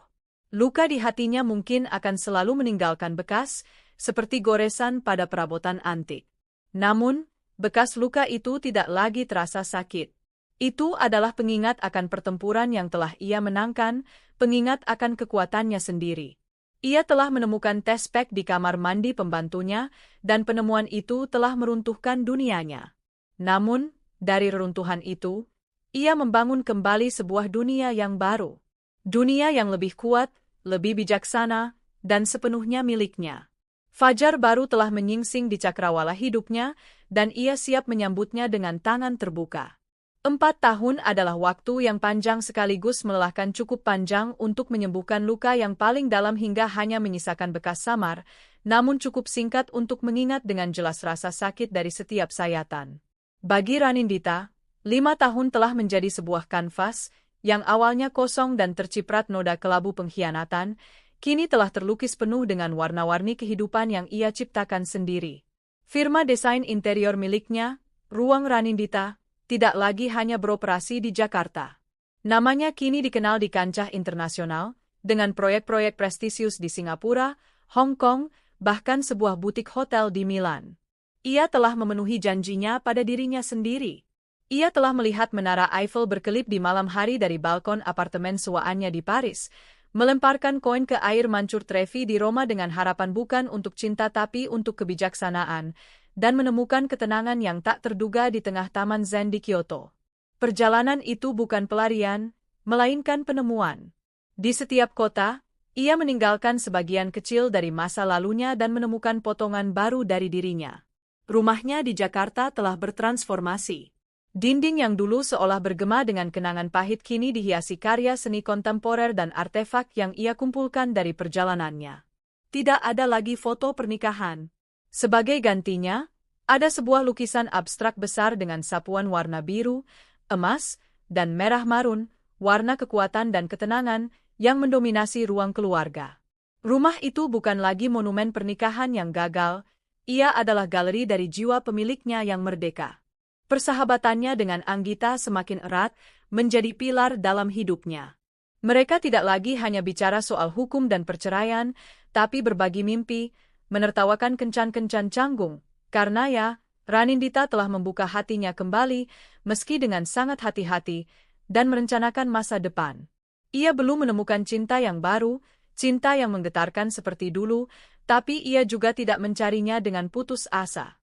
Luka di hatinya mungkin akan selalu meninggalkan bekas, seperti goresan pada perabotan antik. Namun, bekas luka itu tidak lagi terasa sakit. Itu adalah pengingat akan pertempuran yang telah ia menangkan, pengingat akan kekuatannya sendiri. Ia telah menemukan tespek di kamar mandi pembantunya, dan penemuan itu telah meruntuhkan dunianya. Namun, dari reruntuhan itu, ia membangun kembali sebuah dunia yang baru. Dunia yang lebih kuat, lebih bijaksana, dan sepenuhnya miliknya. Fajar baru telah menyingsing di cakrawala hidupnya, dan ia siap menyambutnya dengan tangan terbuka. 4 tahun adalah waktu yang panjang sekaligus melelahkan, cukup panjang untuk menyembuhkan luka yang paling dalam hingga hanya menyisakan bekas samar, namun cukup singkat untuk mengingat dengan jelas rasa sakit dari setiap sayatan. Bagi Ranindita, 5 tahun telah menjadi sebuah kanvas, yang awalnya kosong dan terciprat noda kelabu pengkhianatan, kini telah terlukis penuh dengan warna-warni kehidupan yang ia ciptakan sendiri. Firma desain interior miliknya, Ruang Ranindita, tidak lagi hanya beroperasi di Jakarta. Namanya kini dikenal di kancah internasional, dengan proyek-proyek prestisius di Singapura, Hong Kong, bahkan sebuah butik hotel di Milan. Ia telah memenuhi janjinya pada dirinya sendiri. Ia telah melihat menara Eiffel berkelip di malam hari dari balkon apartemen sewaannya di Paris, melemparkan koin ke air mancur Trevi di Roma dengan harapan bukan untuk cinta tapi untuk kebijaksanaan, dan menemukan ketenangan yang tak terduga di tengah taman Zen di Kyoto. Perjalanan itu bukan pelarian, melainkan penemuan. Di setiap kota, ia meninggalkan sebagian kecil dari masa lalunya dan menemukan potongan baru dari dirinya. Rumahnya di Jakarta telah bertransformasi. Dinding yang dulu seolah bergema dengan kenangan pahit kini dihiasi karya seni kontemporer dan artefak yang ia kumpulkan dari perjalanannya. Tidak ada lagi foto pernikahan. Sebagai gantinya, ada sebuah lukisan abstrak besar dengan sapuan warna biru, emas, dan merah marun, warna kekuatan dan ketenangan, yang mendominasi ruang keluarga. Rumah itu bukan lagi monumen pernikahan yang gagal, ia adalah galeri dari jiwa pemiliknya yang merdeka. Persahabatannya dengan Anggita semakin erat, menjadi pilar dalam hidupnya. Mereka tidak lagi hanya bicara soal hukum dan perceraian, tapi berbagi mimpi, menertawakan kencan-kencan canggung, karena ya, Ranindita telah membuka hatinya kembali, meski dengan sangat hati-hati, dan merencanakan masa depan. Ia belum menemukan cinta yang baru, Cinta yang menggetarkan seperti dulu, tapi ia juga tidak mencarinya dengan putus asa.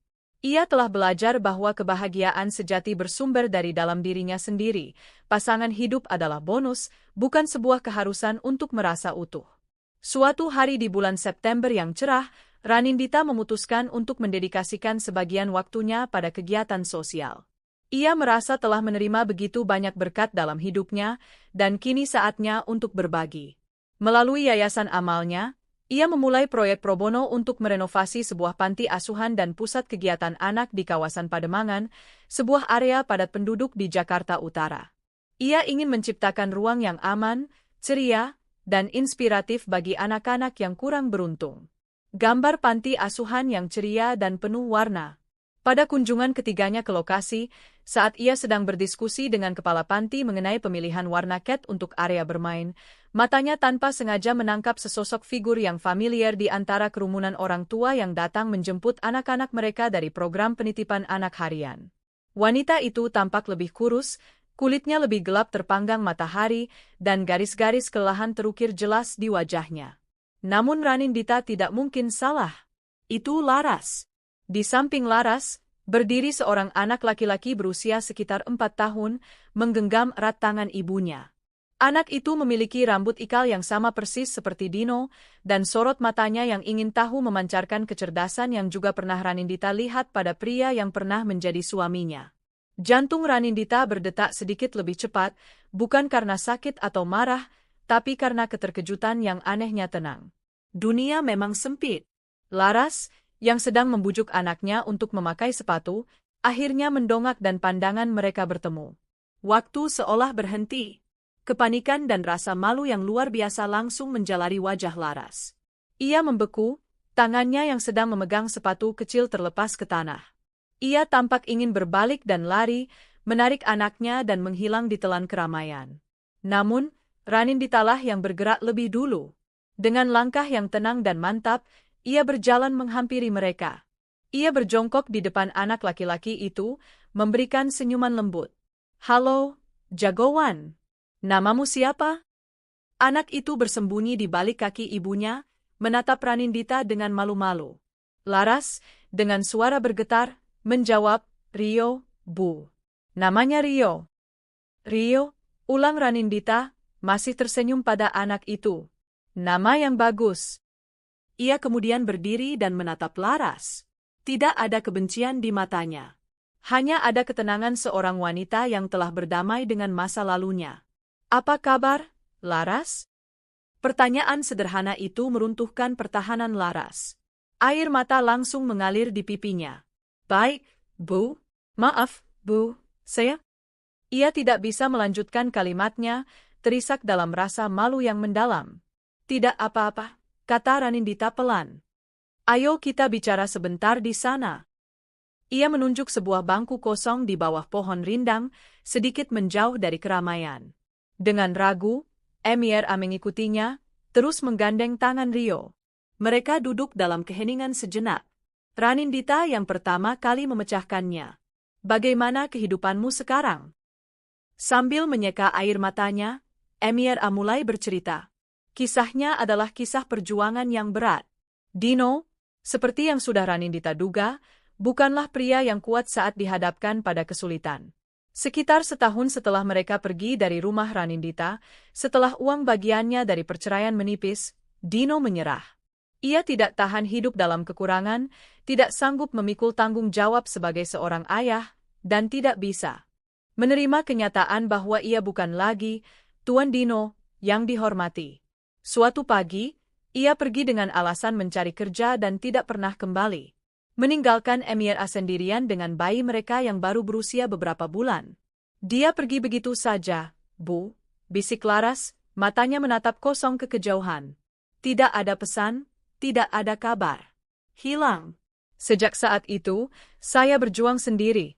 Ia telah belajar bahwa kebahagiaan sejati bersumber dari dalam dirinya sendiri. Pasangan hidup adalah bonus, bukan sebuah keharusan untuk merasa utuh. Suatu hari di bulan September yang cerah, Ranindita memutuskan untuk mendedikasikan sebagian waktunya pada kegiatan sosial. Ia merasa telah menerima begitu banyak berkat dalam hidupnya, dan kini saatnya untuk berbagi. Melalui yayasan amalnya, ia memulai proyek pro bono untuk merenovasi sebuah panti asuhan dan pusat kegiatan anak di kawasan Pademangan, sebuah area padat penduduk di Jakarta Utara. Ia ingin menciptakan ruang yang aman, ceria, dan inspiratif bagi anak-anak yang kurang beruntung. Gambar panti asuhan yang ceria dan penuh warna. Pada kunjungan ketiganya ke lokasi, saat ia sedang berdiskusi dengan kepala panti mengenai pemilihan warna cat untuk area bermain, matanya tanpa sengaja menangkap sesosok figur yang familiar di antara kerumunan orang tua yang datang menjemput anak-anak mereka dari program penitipan anak harian. Wanita itu tampak lebih kurus, kulitnya lebih gelap terpanggang matahari, dan garis-garis kelelahan terukir jelas di wajahnya. Namun Ranindita tidak mungkin salah. Itu Laras. Di samping Laras, berdiri seorang anak laki-laki berusia sekitar 4 tahun, menggenggam erat tangan ibunya. Anak itu memiliki rambut ikal yang sama persis seperti Dino, dan sorot matanya yang ingin tahu memancarkan kecerdasan yang juga pernah Ranindita lihat pada pria yang pernah menjadi suaminya. Jantung Ranindita berdetak sedikit lebih cepat, bukan karena sakit atau marah, tapi karena keterkejutan yang anehnya tenang. Dunia memang sempit. Laras, yang sedang membujuk anaknya untuk memakai sepatu, akhirnya mendongak dan pandangan mereka bertemu. Waktu seolah berhenti. Kepanikan dan rasa malu yang luar biasa langsung menjalari wajah Laras. Ia membeku, tangannya yang sedang memegang sepatu kecil terlepas ke tanah. Ia tampak ingin berbalik dan lari, menarik anaknya dan menghilang di telan keramaian. Namun, Raninditalah yang bergerak lebih dulu. Dengan langkah yang tenang dan mantap, ia berjalan menghampiri mereka. Ia berjongkok di depan anak laki-laki itu, memberikan senyuman lembut. "Halo, jagoan. Namamu siapa?" Anak itu bersembunyi di balik kaki ibunya, menatap Ranindita dengan malu-malu. Laras, dengan suara bergetar, menjawab, "Rio, Bu." "Namanya Rio." "Rio," ulang Ranindita, masih tersenyum pada anak itu. "Nama yang bagus." Ia kemudian berdiri dan menatap Laras. Tidak ada kebencian di matanya. Hanya ada ketenangan seorang wanita yang telah berdamai dengan masa lalunya. "Apa kabar, Laras?" Pertanyaan sederhana itu meruntuhkan pertahanan Laras. Air mata langsung mengalir di pipinya. "Baik, Bu. Maaf, Bu, saya..." Ia tidak bisa melanjutkan kalimatnya, terisak dalam rasa malu yang mendalam. "Tidak apa-apa," kata Ranindita pelan. "Ayo kita bicara sebentar di sana." Ia menunjuk sebuah bangku kosong di bawah pohon rindang, sedikit menjauh dari keramaian. Dengan ragu, Emira mengikutinya, terus menggandeng tangan Rio. Mereka duduk dalam keheningan sejenak. Ranindita yang pertama kali memecahkannya. "Bagaimana kehidupanmu sekarang?" Sambil menyeka air matanya, Emira mulai bercerita. Kisahnya adalah kisah perjuangan yang berat. Dino, seperti yang sudah Ranindita duga, bukanlah pria yang kuat saat dihadapkan pada kesulitan. Sekitar setahun setelah mereka pergi dari rumah Ranindita, setelah uang bagiannya dari perceraian menipis, Dino menyerah. Ia tidak tahan hidup dalam kekurangan, tidak sanggup memikul tanggung jawab sebagai seorang ayah, dan tidak bisa menerima kenyataan bahwa ia bukan lagi Tuan Dino yang dihormati. Suatu pagi, ia pergi dengan alasan mencari kerja dan tidak pernah kembali. Meninggalkan Emira sendirian dengan bayi mereka yang baru berusia beberapa bulan. "Dia pergi begitu saja, Bu," bisik Laras, matanya menatap kosong ke kejauhan. "Tidak ada pesan, tidak ada kabar. Hilang. Sejak saat itu, saya berjuang sendiri."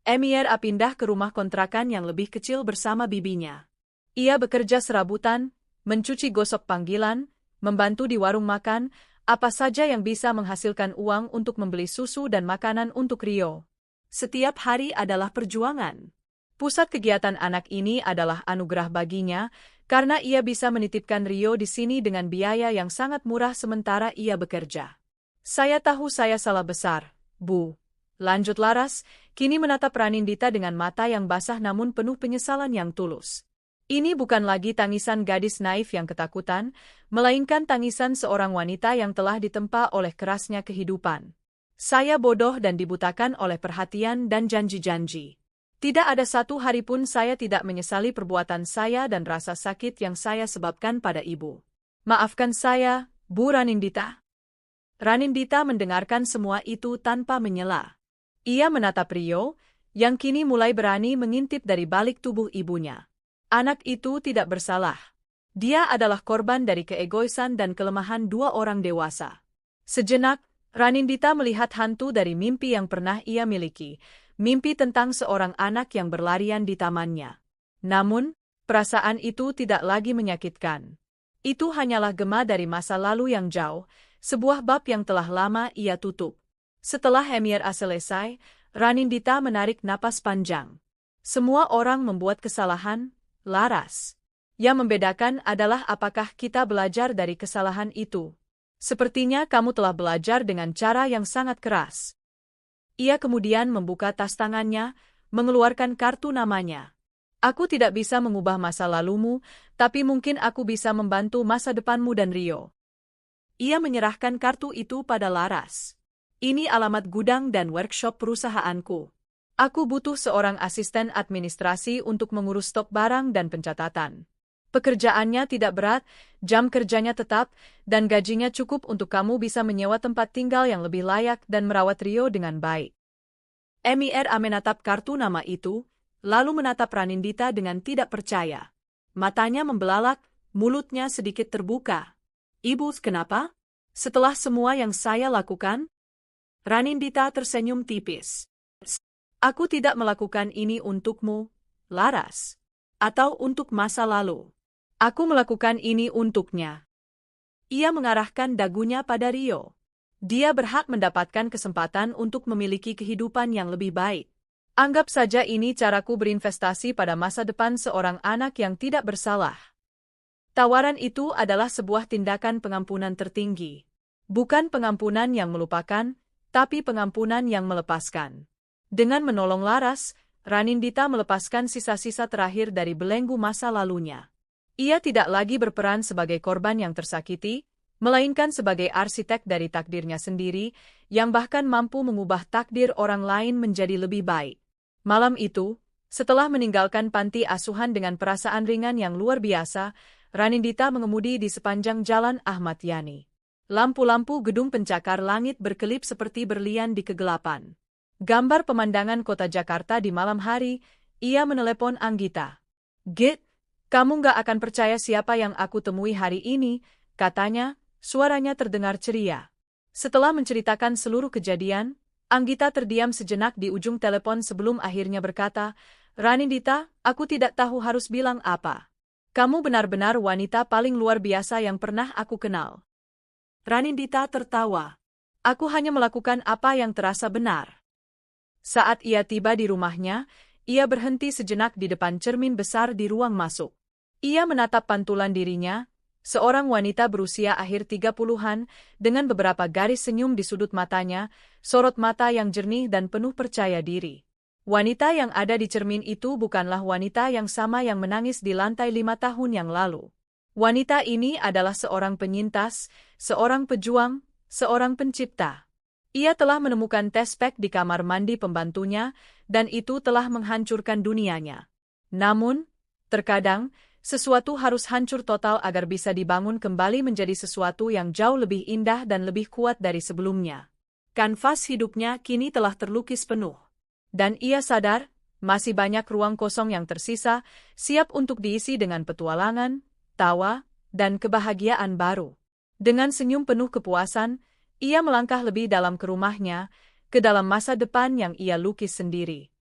Emira pindah ke rumah kontrakan yang lebih kecil bersama bibinya. Ia bekerja serabutan, mencuci gosok panggilan, membantu di warung makan, apa saja yang bisa menghasilkan uang untuk membeli susu dan makanan untuk Rio. Setiap hari adalah perjuangan. Pusat kegiatan anak ini adalah anugerah baginya, karena ia bisa menitipkan Rio di sini dengan biaya yang sangat murah sementara ia bekerja. Saya tahu saya salah besar, Bu. Lanjut Laras, kini menatap Ranindita dengan mata yang basah namun penuh penyesalan yang tulus. Ini bukan lagi tangisan gadis naif yang ketakutan, melainkan tangisan seorang wanita yang telah ditempa oleh kerasnya kehidupan. Saya bodoh dan dibutakan oleh perhatian dan janji-janji. Tidak ada satu hari pun saya tidak menyesali perbuatan saya dan rasa sakit yang saya sebabkan pada ibu. Maafkan saya, Bu Ranindita. Ranindita mendengarkan semua itu tanpa menyela. Ia menatap Rio, yang kini mulai berani mengintip dari balik tubuh ibunya. Anak itu tidak bersalah. Dia adalah korban dari keegoisan dan kelemahan dua orang dewasa. Sejenak, Ranindita melihat hantu dari mimpi yang pernah ia miliki, mimpi tentang seorang anak yang berlarian di tamannya. Namun, perasaan itu tidak lagi menyakitkan. Itu hanyalah gema dari masa lalu yang jauh, sebuah bab yang telah lama ia tutup. Setelah Hemiera selesai, Ranindita menarik napas panjang. Semua orang membuat kesalahan, Laras. Yang membedakan adalah apakah kita belajar dari kesalahan itu. Sepertinya kamu telah belajar dengan cara yang sangat keras. Ia kemudian membuka tas tangannya, mengeluarkan kartu namanya. Aku tidak bisa mengubah masa lalumu, tapi mungkin aku bisa membantu masa depanmu dan Rio. Ia menyerahkan kartu itu pada Laras. Ini alamat gudang dan workshop perusahaanku. Aku butuh seorang asisten administrasi untuk mengurus stok barang dan pencatatan. Pekerjaannya tidak berat, jam kerjanya tetap, dan gajinya cukup untuk kamu bisa menyewa tempat tinggal yang lebih layak dan merawat Rio dengan baik. Hemiera menatap kartu nama itu, lalu menatap Ranindita dengan tidak percaya. Matanya membelalak, mulutnya sedikit terbuka. Ibu, kenapa? Setelah semua yang saya lakukan? Ranindita tersenyum tipis. Aku tidak melakukan ini untukmu, Laras. Atau untuk masa lalu. Aku melakukan ini untuknya. Ia mengarahkan dagunya pada Rio. Dia berhak mendapatkan kesempatan untuk memiliki kehidupan yang lebih baik. Anggap saja ini caraku berinvestasi pada masa depan seorang anak yang tidak bersalah. Tawaran itu adalah sebuah tindakan pengampunan tertinggi. Bukan pengampunan yang melupakan, tapi pengampunan yang melepaskan. Dengan menolong Laras, Ranindita melepaskan sisa-sisa terakhir dari belenggu masa lalunya. Ia tidak lagi berperan sebagai korban yang tersakiti, melainkan sebagai arsitek dari takdirnya sendiri, yang bahkan mampu mengubah takdir orang lain menjadi lebih baik. Malam itu, setelah meninggalkan panti asuhan dengan perasaan ringan yang luar biasa, Ranindita mengemudi di sepanjang jalan Ahmad Yani. Lampu-lampu gedung pencakar langit berkelip seperti berlian di kegelapan. Gambar pemandangan kota Jakarta di malam hari, ia menelepon Anggita. Git, kamu nggak akan percaya siapa yang aku temui hari ini, katanya, suaranya terdengar ceria. Setelah menceritakan seluruh kejadian, Anggita terdiam sejenak di ujung telepon sebelum akhirnya berkata, Ranindita, aku tidak tahu harus bilang apa. Kamu benar-benar wanita paling luar biasa yang pernah aku kenal. Ranindita tertawa. Aku hanya melakukan apa yang terasa benar. Saat ia tiba di rumahnya, ia berhenti sejenak di depan cermin besar di ruang masuk. Ia menatap pantulan dirinya, seorang wanita berusia akhir 30-an, dengan beberapa garis senyum di sudut matanya, sorot mata yang jernih dan penuh percaya diri. Wanita yang ada di cermin itu bukanlah wanita yang sama yang menangis di lantai 5 tahun yang lalu. Wanita ini adalah seorang penyintas, seorang pejuang, seorang pencipta. Ia telah menemukan tespek di kamar mandi pembantunya, dan itu telah menghancurkan dunianya. Namun, terkadang, sesuatu harus hancur total agar bisa dibangun kembali menjadi sesuatu yang jauh lebih indah dan lebih kuat dari sebelumnya. Kanvas hidupnya kini telah terlukis penuh. Dan ia sadar, masih banyak ruang kosong yang tersisa, siap untuk diisi dengan petualangan, tawa, dan kebahagiaan baru. Dengan senyum penuh kepuasan, ia melangkah lebih dalam ke rumahnya, ke dalam masa depan yang ia lukis sendiri.